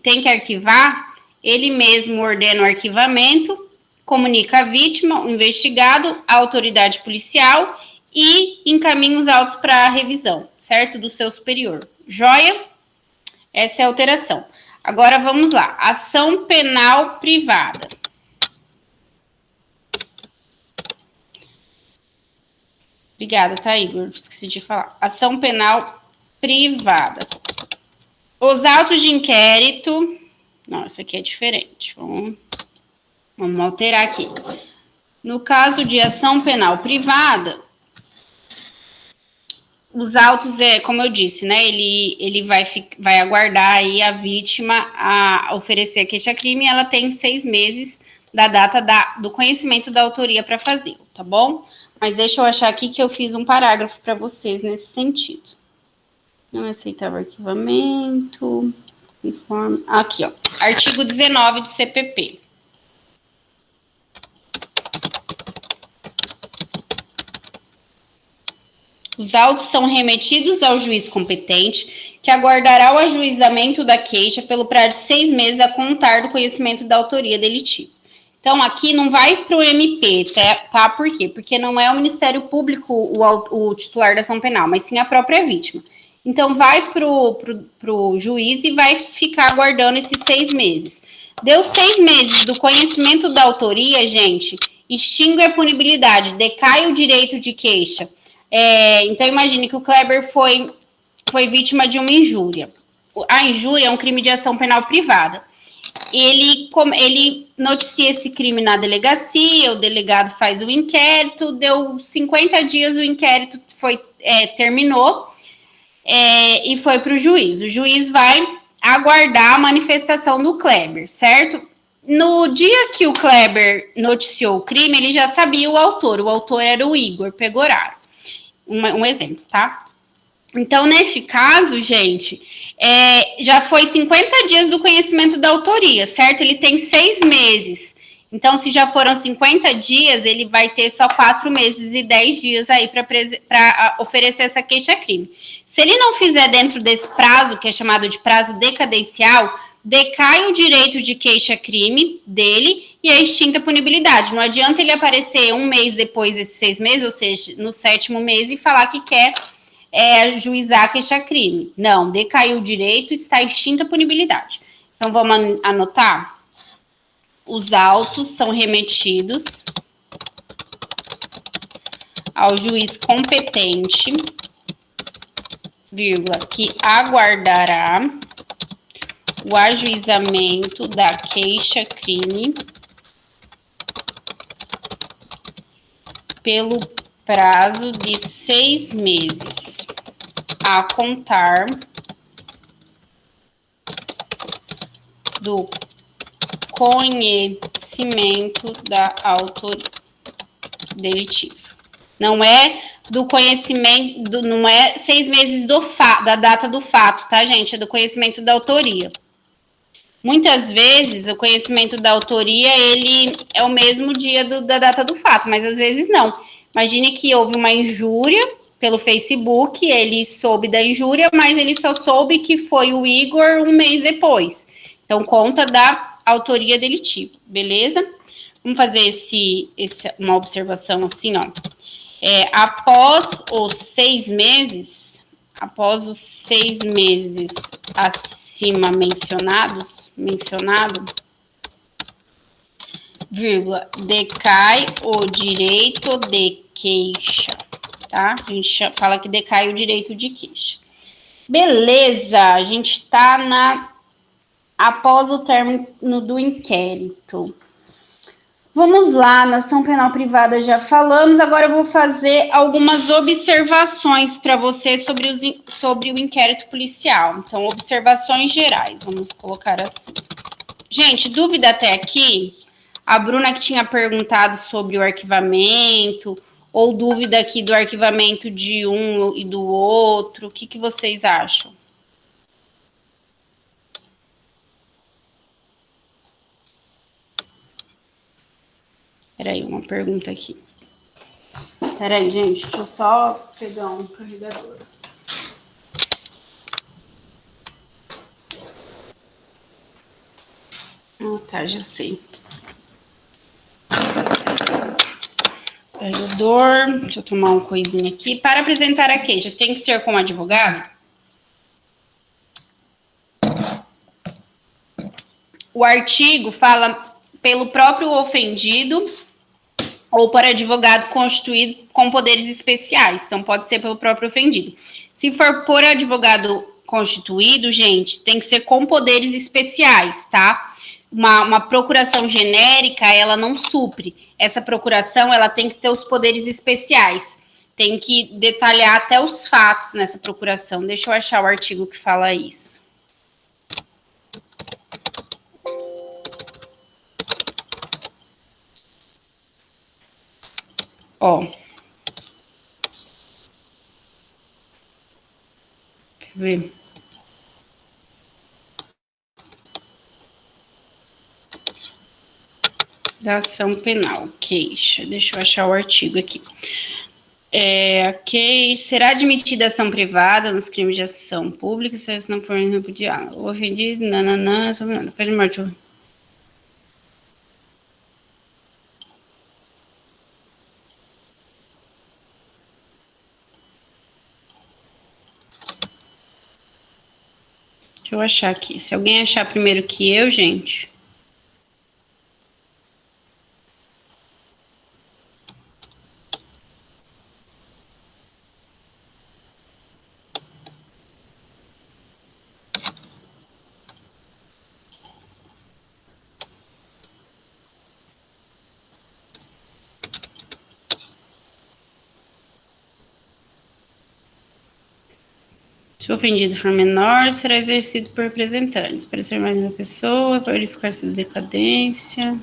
tem que arquivar, ele mesmo ordena o arquivamento, comunica a vítima, o investigado, a autoridade policial e encaminha os autos para a revisão, certo? Do seu superior. Joia? Essa é a alteração. Agora vamos lá. Ação penal privada. Obrigada, tá, Igor? Esqueci de falar. Ação penal privada. Os autos de inquérito... Não, essa aqui é diferente. Vamos alterar aqui. No caso de ação penal privada, os autos, como eu disse, né? Ele vai aguardar aí a vítima a oferecer a queixa-crime e ela tem 6 meses da data do conhecimento da autoria para fazer, tá bom? Mas deixa eu achar aqui que eu fiz um parágrafo para vocês nesse sentido. Não aceitava arquivamento, informe... Aqui, ó. Artigo 19 do CPP. Os autos são remetidos ao juiz competente, que aguardará o ajuizamento da queixa pelo prazo de 6 meses a contar do conhecimento da autoria delitiva. Então, aqui não vai para o MP, tá? Por quê? Porque não é o Ministério Público o titular da ação penal, mas sim a própria vítima. Então, vai pro juiz e vai ficar aguardando esses 6 meses. Deu 6 meses do conhecimento da autoria, gente, extingue a punibilidade, decai o direito de queixa. Então, imagine que o Kleber foi vítima de uma injúria. A injúria é um crime de ação penal privada. Ele noticia esse crime na delegacia, o delegado faz o inquérito, deu 50 dias, o inquérito terminou, e foi para o juiz. O juiz vai aguardar a manifestação do Kleber, certo? No dia que o Kleber noticiou o crime, ele já sabia o autor era o Igor Pegoraro. Um exemplo, tá? Então, neste caso, gente, já foi 50 dias do conhecimento da autoria, certo? Ele tem 6 meses. Então, se já foram 50 dias, ele vai ter só 4 meses e 10 dias aí para oferecer essa queixa-crime. Se ele não fizer dentro desse prazo, que é chamado de prazo decadencial, decai o direito de queixa-crime dele e é extinta a punibilidade. Não adianta ele aparecer 1 mês depois desses 6 meses, ou seja, no 7º mês, e falar que quer ajuizar a queixa-crime. Não, decaiu o direito e está extinta a punibilidade. Então, vamos anotar? Os autos são remetidos ao juiz competente, vírgula, que aguardará o ajuizamento da queixa-crime pelo prazo de 6 meses a contar do conhecimento da autoria delitiva. Não é do conhecimento, não é 6 meses da data do fato, tá, gente? É do conhecimento da autoria. Muitas vezes, o conhecimento da autoria, ele é o mesmo dia da data do fato, mas às vezes não. Imagine que houve uma injúria pelo Facebook, ele soube da injúria, mas ele só soube que foi o Igor um mês depois. Então, conta da autoria delitiva, beleza? Vamos fazer uma observação assim, ó. Após os 6 meses acima mencionado, vírgula, decai o direito de queixa, tá? A gente fala que decai o direito de queixa. Beleza, a gente tá após o término do inquérito. Vamos lá, na ação penal privada já falamos, agora eu vou fazer algumas observações para você sobre o inquérito policial. Então, observações gerais, vamos colocar assim. Gente, dúvida até aqui? A Bruna que tinha perguntado sobre o arquivamento, ou dúvida aqui do arquivamento de um e do outro, o que vocês acham? Peraí, uma pergunta aqui. Peraí, gente, deixa eu só pegar um carregador. Tá, já sei. Carregador, deixa eu tomar uma coisinha aqui. Para apresentar a queixa, tem que ser com advogado? O artigo fala pelo próprio ofendido ou por advogado constituído com poderes especiais. Então, pode ser pelo próprio ofendido. Se for por advogado constituído, gente, tem que ser com poderes especiais, tá? Uma procuração genérica, ela não supre. Essa procuração, ela tem que ter os poderes especiais. Tem que detalhar até os fatos nessa procuração. Deixa eu achar o artigo que fala isso. Ó. Quer ver? Da ação penal, queixa. Deixa eu achar o artigo aqui. Queixa. Será admitida ação privada nos crimes de ação pública se não for repudiada. O ofendido, nananã, pede morte. Deixa eu achar aqui. Se alguém achar primeiro que eu, gente. Se o ofendido for menor, será exercido por representantes. Para ser mais uma pessoa, para verificar-se da decadência.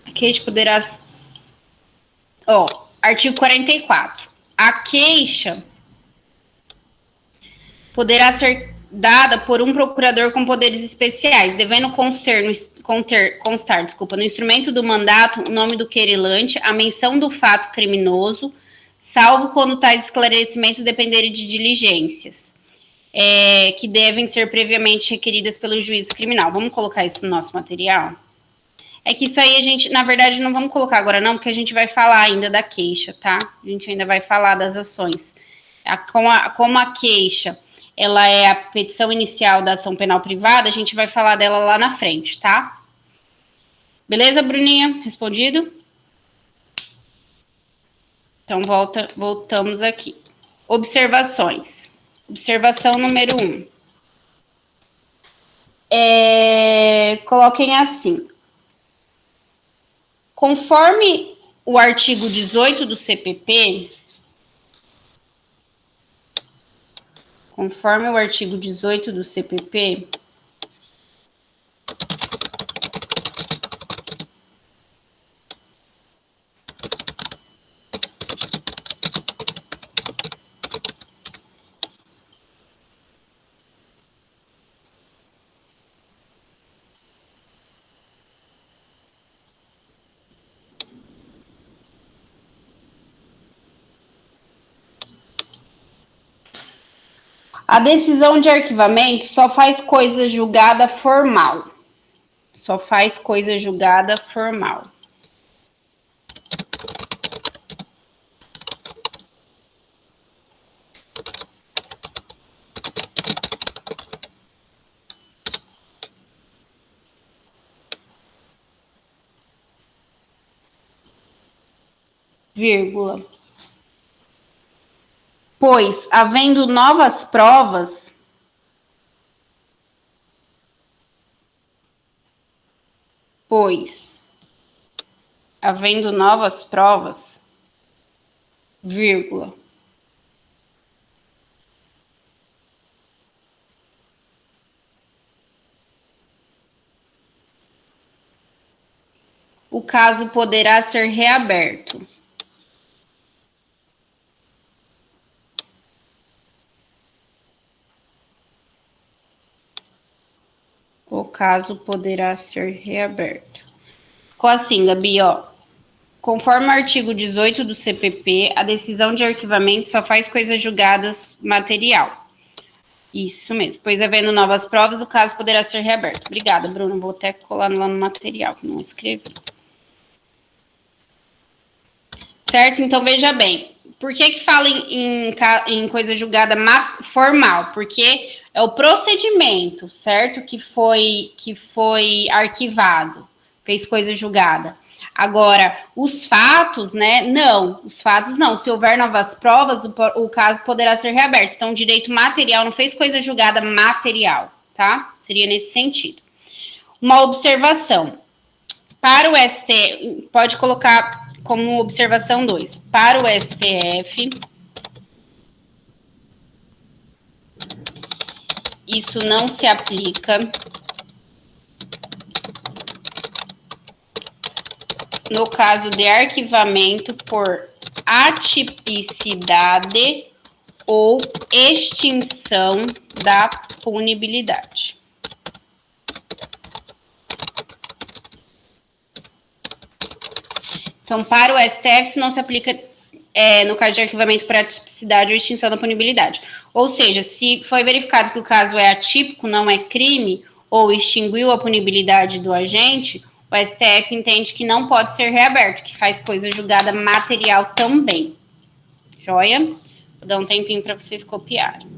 A queixa poderá... artigo 44. A queixa poderá ser dada por um procurador com poderes especiais, devendo constar no instrumento do mandato o nome do querelante, a menção do fato criminoso, salvo quando tais esclarecimentos dependerem de diligências, que devem ser previamente requeridas pelo juízo criminal. Vamos colocar isso no nosso material? É que isso aí a gente, na verdade, não vamos colocar agora não, porque a gente vai falar ainda da queixa, tá? A gente ainda vai falar das ações. Como a queixa, ela é a petição inicial da ação penal privada, a gente vai falar dela lá na frente, tá? Beleza, Bruninha? Respondido? Então, voltamos aqui. Observações. Observação número 1. Coloquem assim. Conforme o artigo 18 do CPP, A decisão de arquivamento só faz coisa julgada formal. Só faz coisa julgada formal. Vírgula. Pois, havendo novas provas, vírgula. O caso poderá ser reaberto. O caso poderá ser reaberto. Ficou assim, Gabi, ó. Conforme o artigo 18 do CPP, a decisão de arquivamento só faz coisas julgadas material. Isso mesmo. Pois havendo novas provas, o caso poderá ser reaberto. Obrigada, Bruno. Vou até colar lá no material, que não escrevi. Certo? Então, veja bem. Por que fala em coisa julgada formal? Porque é o procedimento, certo? Que foi arquivado, fez coisa julgada. Agora, os fatos, né? Não, os fatos não. Se houver novas provas, o caso poderá ser reaberto. Então, o direito material não fez coisa julgada material, tá? Seria nesse sentido. Uma observação. Para o STF, pode colocar como observação 2. Para o STF, isso não se aplica no caso de arquivamento por atipicidade ou extinção da punibilidade. Então, para o STF, isso não se aplica no caso de arquivamento por atipicidade ou extinção da punibilidade. Ou seja, se foi verificado que o caso é atípico, não é crime, ou extinguiu a punibilidade do agente, o STF entende que não pode ser reaberto, que faz coisa julgada material também. Joia? Vou dar um tempinho para vocês copiarem.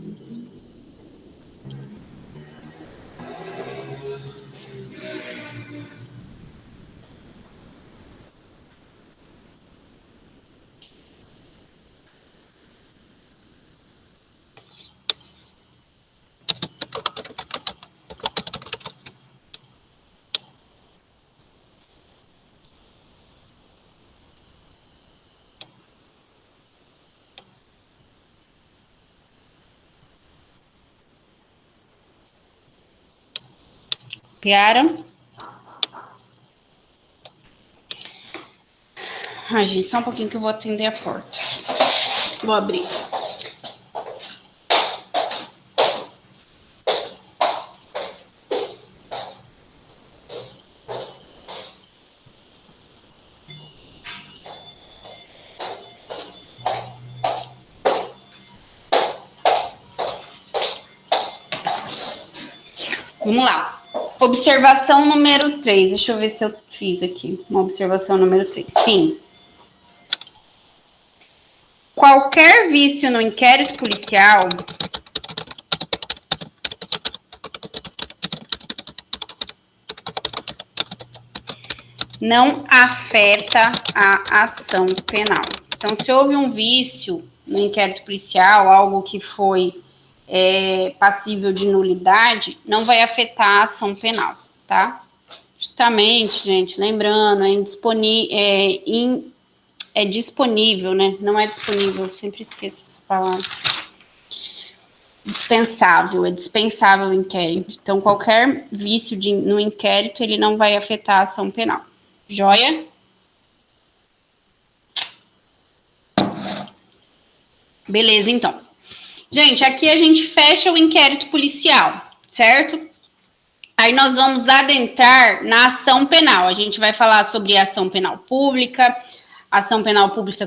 Copiaram? Ai, gente, só um pouquinho que eu vou atender a porta. Vou abrir. Vamos lá. Observação número 3. Deixa eu ver se eu fiz aqui. Uma observação número 3. Sim. Qualquer vício no inquérito policial não afeta a ação penal. Então, se houve um vício no inquérito policial, algo que foi passível de nulidade, não vai afetar a ação penal, tá? Justamente, gente, lembrando, é disponível, né? Não é disponível, eu sempre esqueço essa palavra. Dispensável, é dispensável o inquérito. Então, qualquer vício no inquérito, ele não vai afetar a ação penal. Joia? Beleza, então. Gente, aqui a gente fecha o inquérito policial, certo? Aí nós vamos adentrar na ação penal. A gente vai falar sobre ação penal pública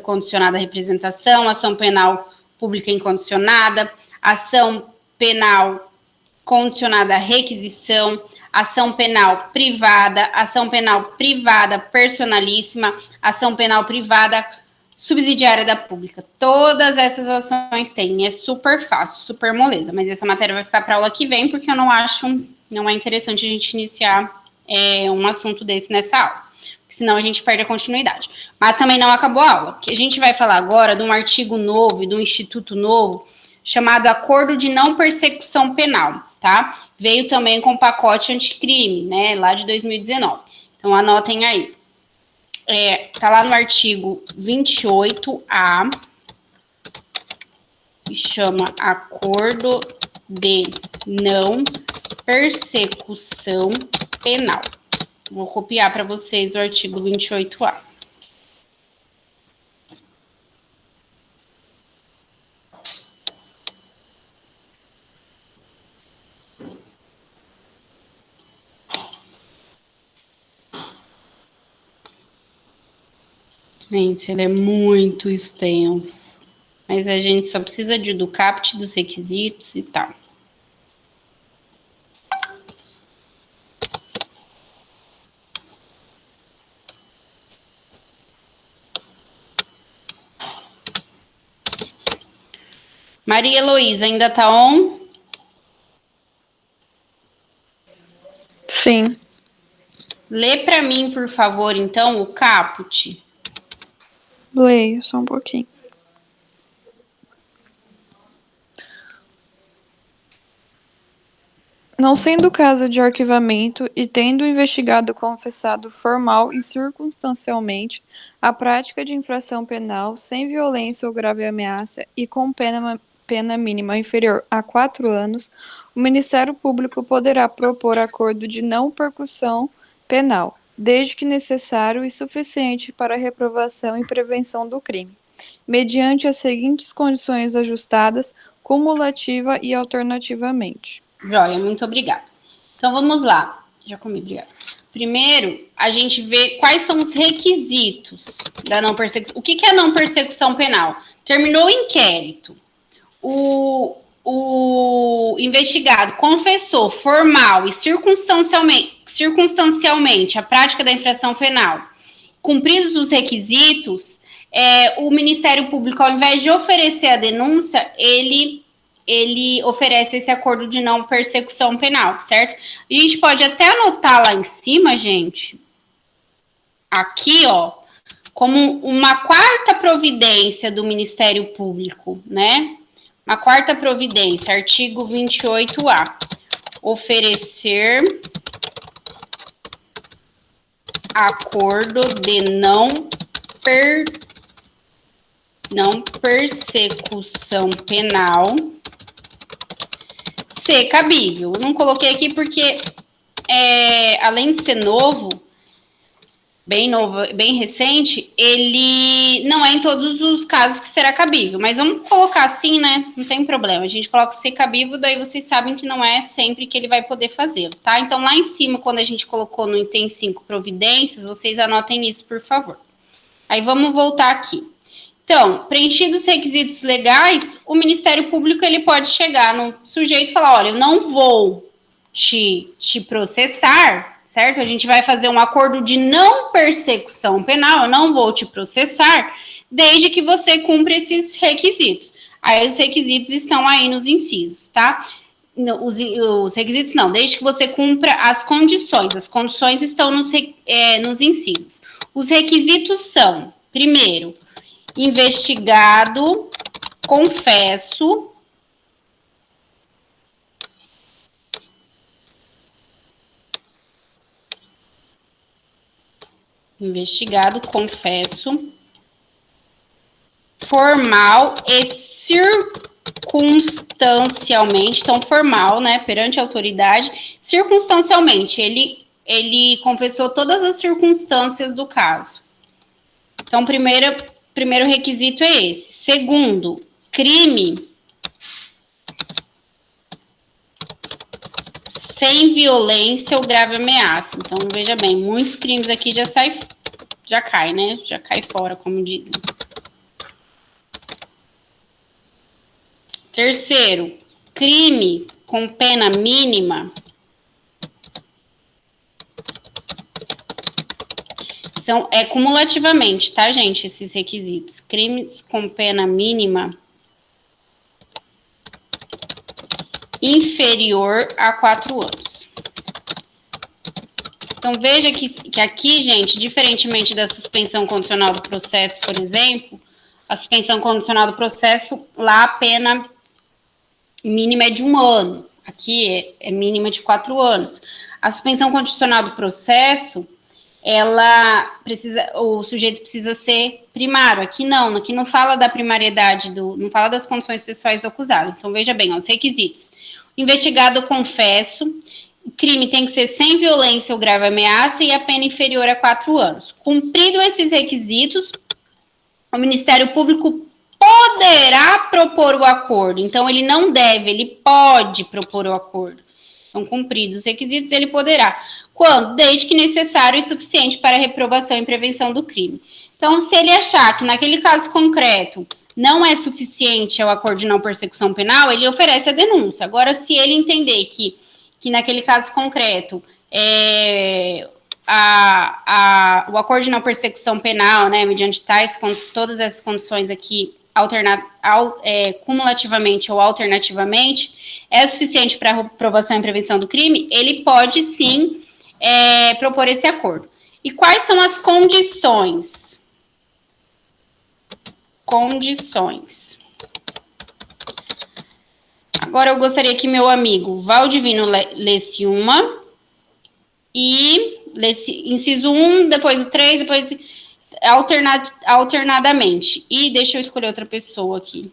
condicionada à representação, ação penal pública incondicionada, ação penal condicionada à requisição, ação penal privada personalíssima, ação penal privada subsidiária da pública. Todas essas ações têm. É super fácil, super moleza. Mas essa matéria vai ficar para aula que vem, porque eu não acho, não é interessante a gente iniciar um assunto desse nessa aula. Senão a gente perde a continuidade. Mas também não acabou a aula, porque a gente vai falar agora de um artigo novo e de um instituto novo chamado Acordo de Não Persecução Penal, tá? Veio também com o pacote anticrime, né, lá de 2019. Então, anotem aí. Tá lá no artigo 28A, que chama Acordo de Não Persecução Penal. Vou copiar para vocês o artigo 28A. Gente, ele é muito extenso. Mas a gente só precisa do caput dos requisitos e tal. Maria Heloísa, ainda tá on? Sim. Lê para mim, por favor, então, o caput. Leio só um pouquinho. Não sendo caso de arquivamento e tendo o investigado confessado formal e circunstancialmente a prática de infração penal sem violência ou grave ameaça e com pena mínima inferior a 4 anos, o Ministério Público poderá propor acordo de não percussão penal, desde que necessário e suficiente para a reprovação e prevenção do crime, mediante as seguintes condições ajustadas, cumulativa e alternativamente. Joia, muito obrigada. Então, vamos lá. Já comi, obrigada. Primeiro, a gente vê quais são os requisitos da não persecução. O que é a não persecução penal? Terminou o inquérito. O investigado confessou formal e circunstancialmente a prática da infração penal. Cumpridos os requisitos, o Ministério Público, ao invés de oferecer a denúncia, ele oferece esse acordo de não persecução penal, certo? A gente pode até anotar lá em cima, gente, aqui, ó, como uma quarta providência do Ministério Público, né? Uma quarta providência, artigo 28A. Oferecer acordo de não persecução penal ser cabível. Eu não coloquei aqui porque, além de ser novo, bem recente, ele não é em todos os casos que será cabível. Mas vamos colocar assim, né? Não tem problema. A gente coloca ser cabível, daí vocês sabem que não é sempre que ele vai poder fazê-lo, tá? Então, lá em cima, quando a gente colocou no item 5 providências, vocês anotem isso, por favor. Aí, vamos voltar aqui. Então, preenchidos os requisitos legais, o Ministério Público ele pode chegar no sujeito e falar, olha, eu não vou te processar, certo? A gente vai fazer um acordo de não persecução penal, eu não vou te processar, desde que você cumpra esses requisitos. Aí os requisitos estão aí nos incisos, tá? Os requisitos não, desde que você cumpra as condições estão nos incisos. Os requisitos são, primeiro, investigado, confesso, formal e circunstancialmente, então formal, né, perante a autoridade, circunstancialmente, ele confessou todas as circunstâncias do caso. Então, primeiro requisito é esse. Segundo, crime sem violência ou grave ameaça. Então, veja bem, muitos crimes aqui já cai, né? Já cai fora, como dizem. Terceiro, crime com pena mínima é cumulativamente, tá, gente, esses requisitos. Crimes com pena mínima inferior a 4 anos. Então, veja que aqui, gente, diferentemente da suspensão condicional do processo, por exemplo, a suspensão condicional do processo, lá a pena mínima é de 1 ano. Aqui é mínima de 4 anos. A suspensão condicional do processo, o sujeito precisa ser primário. Aqui não fala da primariedade, não fala das condições pessoais do acusado. Então, veja bem, os requisitos. O investigado confesso, o crime tem que ser sem violência ou grave ameaça e a pena inferior a 4 anos. Cumprido esses requisitos, o Ministério Público poderá propor o acordo. Então, ele não deve, ele pode propor o acordo. Então, cumpridos os requisitos, ele poderá. Quando? Desde que necessário e suficiente para a reprovação e prevenção do crime. Então, se ele achar que naquele caso concreto não é suficiente o acordo de não persecução penal, ele oferece a denúncia. Agora, se ele entender que naquele caso concreto o acordo de não persecução penal, né, mediante todas essas condições aqui, cumulativamente ou alternativamente, é suficiente para a aprovação e prevenção do crime, ele pode sim propor esse acordo. E quais são as condições? Condições. Agora eu gostaria que meu amigo Valdivino lesse uma e lesse inciso 1, depois o 3, depois alternadamente. E deixa eu escolher outra pessoa aqui.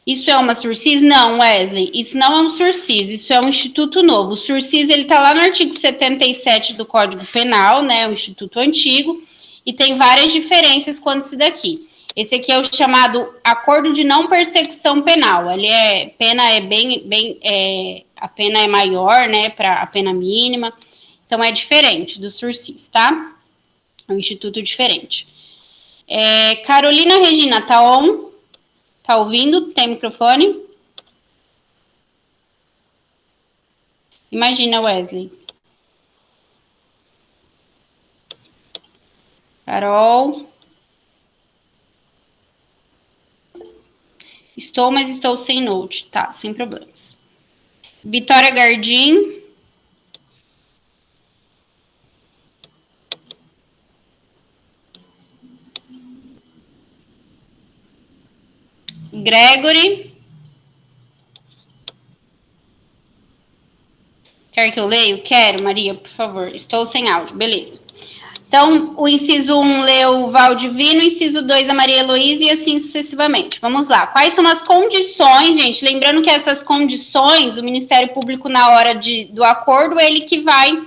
Isso é uma sursis? Não, Wesley, isso não é um sursis, isso é um instituto novo. O sursis, ele está lá no artigo 77 do Código Penal, né, o instituto antigo, e tem várias diferenças quanto isso daqui. Esse aqui é o chamado acordo de não persecução penal. A pena é maior, né, para a pena mínima. Então, é diferente do sursis, tá? É um instituto diferente. Carolina Regina, tá on? Tá ouvindo? Tem microfone? Imagina, Wesley. Carol. Estou, mas estou sem note. Tá, sem problemas. Vitória Gardim. Gregory. Quer que eu leia? Quero, Maria, por favor. Estou sem áudio, beleza. Então, o inciso 1 leu o Valdivino, o inciso 2 a Maria Heloísa e assim sucessivamente. Vamos lá. Quais são as condições, gente? Lembrando que essas condições, o Ministério Público, na hora do acordo, ele que vai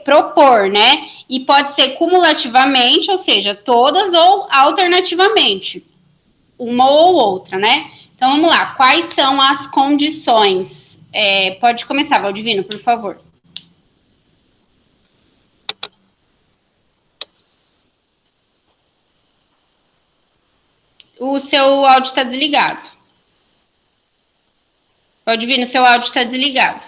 propor, né? E pode ser cumulativamente, ou seja, todas ou alternativamente. Uma ou outra, né? Então, vamos lá. Quais são as condições? Pode começar, Valdivino, por favor. O seu áudio está desligado. Valdivino, seu áudio está desligado.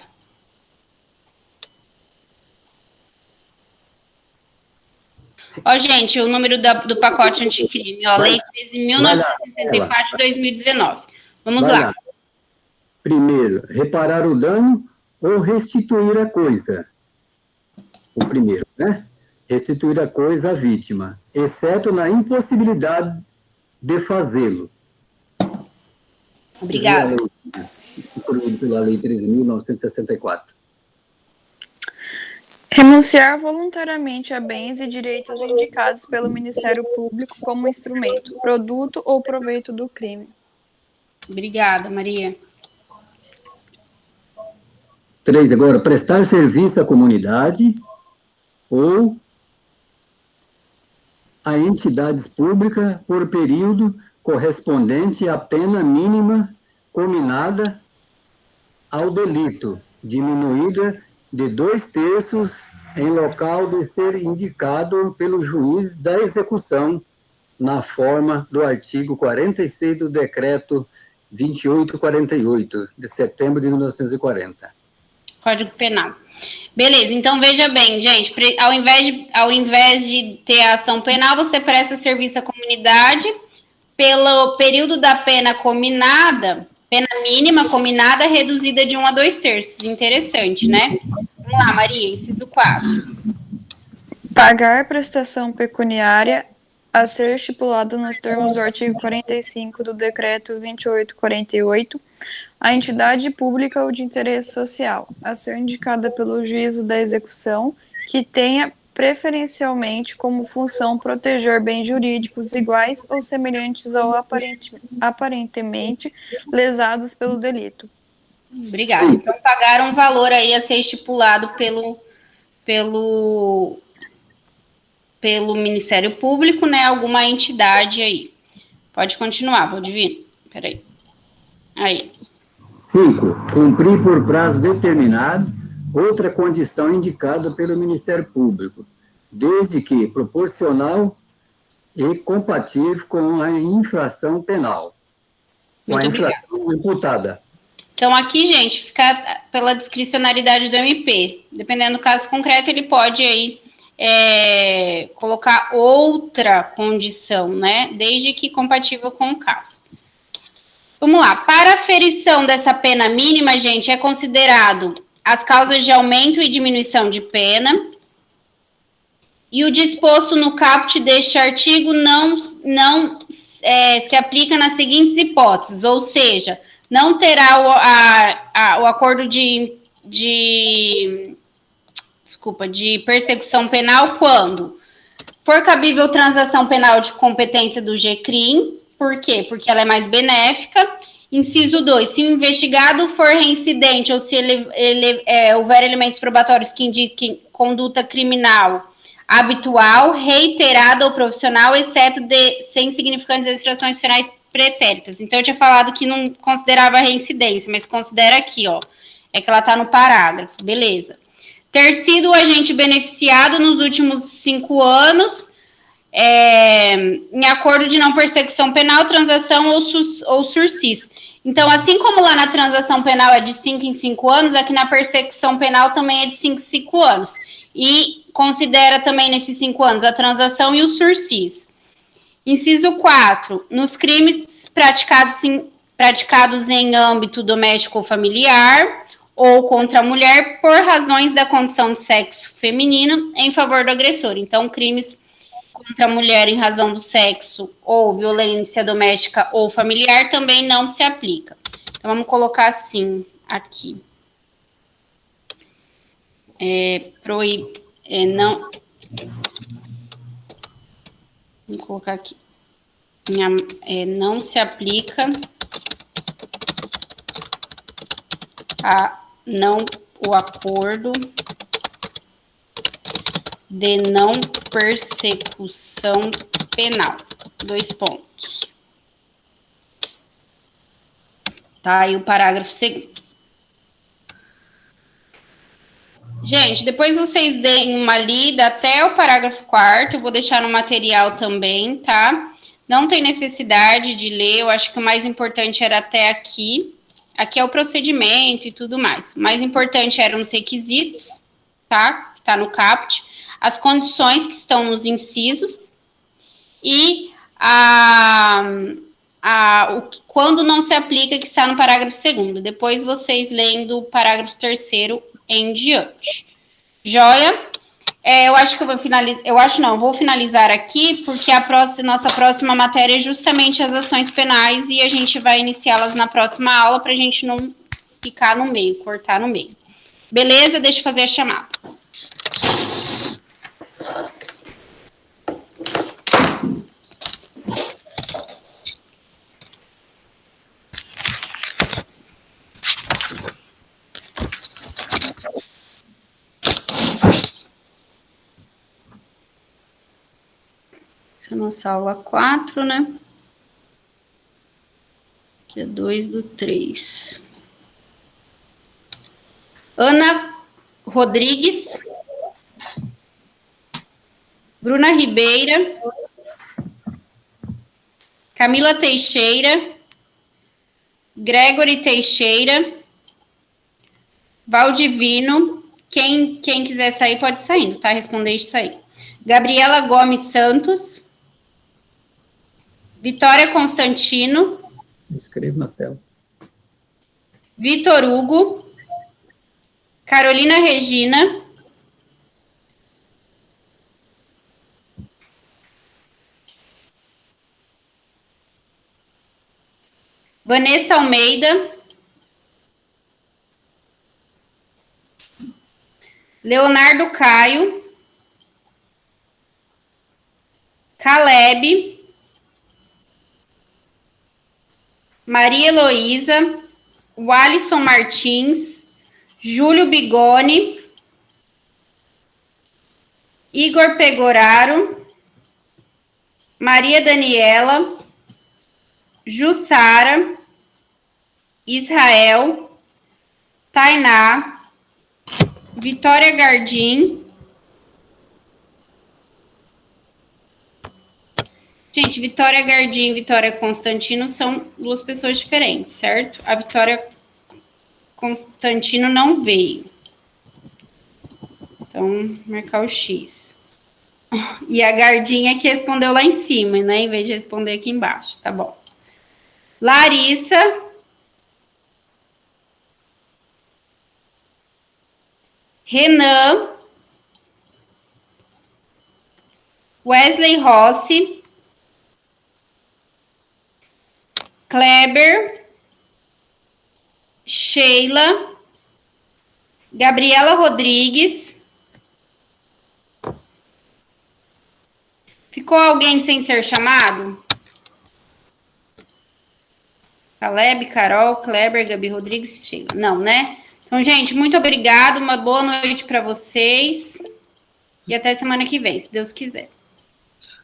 Ó, gente, o número do pacote anticrime, ó, Lei 13.964 de 2019. Vamos lá. Primeiro, reparar o dano ou restituir a coisa. O primeiro, né? Restituir a coisa à vítima, exceto na impossibilidade de fazê-lo. Obrigada. Incluído pela Lei 13.964. Renunciar voluntariamente a bens e direitos indicados pelo Ministério Público como instrumento, produto ou proveito do crime. Obrigada, Maria. 3, agora, prestar serviço à comunidade ou a entidades públicas por período correspondente à pena mínima combinada ao delito, diminuída de 2/3 em local de ser indicado pelo juiz da execução na forma do artigo 46 do Decreto 2848, de setembro de 1940. Código Penal. Beleza, então veja bem, gente, ao invés de ter a ação penal, você presta serviço à comunidade pelo período da pena combinada, pena mínima combinada, reduzida de 1 a 2/3. Interessante, né? Vamos lá, Maria, inciso 4. Pagar prestação pecuniária a ser estipulada nos termos do artigo 45 do Decreto 2848, a entidade pública ou de interesse social, a ser indicada pelo juízo da execução, que tenha preferencialmente como função proteger bens jurídicos iguais ou semelhantes ao aparentemente lesados pelo delito. Obrigada. Então, pagar um valor aí a ser estipulado pelo Ministério Público, né? Alguma entidade aí. Pode continuar, Valdivino. Peraí. Aí. 5. Cumprir por prazo determinado outra condição indicada pelo Ministério Público, desde que proporcional e compatível com a infração penal, com a infração imputada. Então, aqui, gente, fica pela discricionariedade do MP. Dependendo do caso concreto, ele pode aí colocar outra condição, né? Desde que compatível com o caso. Vamos lá. Para a ferição dessa pena mínima, gente, é considerado as causas de aumento e diminuição de pena. E o disposto no caput deste artigo não se aplica nas seguintes hipóteses, ou seja, não terá o acordo de persecução penal quando for cabível transação penal de competência do GCRIM. Por quê? Porque ela é mais benéfica. Inciso 2, se o investigado for reincidente ou se houver elementos probatórios que indiquem conduta criminal habitual, reiterada ou profissional, exceto sem significantes restrições penais pretéritas. Então, eu tinha falado que não considerava reincidência, mas considera aqui, ó. É que ela está no parágrafo. Beleza. Ter sido o agente beneficiado nos últimos 5 anos, em acordo de não persecução penal, transação ou sursis. Então, assim como lá na transação penal é de 5 em 5 anos, aqui na persecução penal também é de 5 em 5 anos. E considera também nesses 5 anos a transação e o sursis. Inciso 4. Nos crimes praticados em âmbito doméstico ou familiar ou contra a mulher por razões da condição de sexo feminino em favor do agressor. Então, crimes contra a mulher em razão do sexo ou violência doméstica ou familiar também não se aplica. Então, vamos colocar assim aqui. Não. Vamos colocar aqui. Não se aplica o acordo de não persecução penal. 2 pontos. Tá aí o parágrafo 2º. Gente, depois vocês deem uma lida até o parágrafo 4º, eu vou deixar no material também, tá? Não tem necessidade de ler, eu acho que o mais importante era até aqui. Aqui é o procedimento e tudo mais. O mais importante eram os requisitos, tá? Que tá no caput. As condições que estão nos incisos. E quando não se aplica, que está no parágrafo 2º. Depois vocês leem do parágrafo 3º em diante. Joia? Eu acho que eu vou finalizar. Vou finalizar aqui, porque nossa próxima matéria é justamente as ações penais e a gente vai iniciá-las na próxima aula para a gente não ficar no meio, cortar no meio. Beleza? Deixa eu fazer a chamada. Essa é a nossa aula 4, né? Que é 2/3. Ana Rodrigues. Bruna Ribeira. Camila Teixeira, Gregory Teixeira, Valdivino, quem quiser sair pode sair, tá? Responder isso aí. Gabriela Gomes Santos, Vitória Constantino, Escreva na tela. Vitor Hugo, Carolina Regina, Vanessa Almeida, Leonardo Caio, Caleb, Maria Heloísa, Walisson Martins, Júlio Bigoni, Igor Pegoraro, Maria Daniela, Jussara, Israel, Tainá, Vitória Gardim. Gente, Vitória Gardim e Vitória Constantino são duas pessoas diferentes, certo? A Vitória Constantino não veio. Então, marcar o X. E a Gardinha que respondeu lá em cima, né? Em vez de responder aqui embaixo, tá bom. Larissa. Renan. Wesley Rossi. Kleber. Sheila. Gabriela Rodrigues. Ficou alguém sem ser chamado? Caleb, Carol, Kleber, Gabi Rodrigues, Sheila. Não, né? Então, gente, muito obrigada. Uma boa noite para vocês. E até semana que vem, se Deus quiser.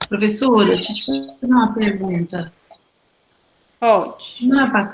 Professora, deixa eu te fazer uma pergunta. Pode. Semana passada,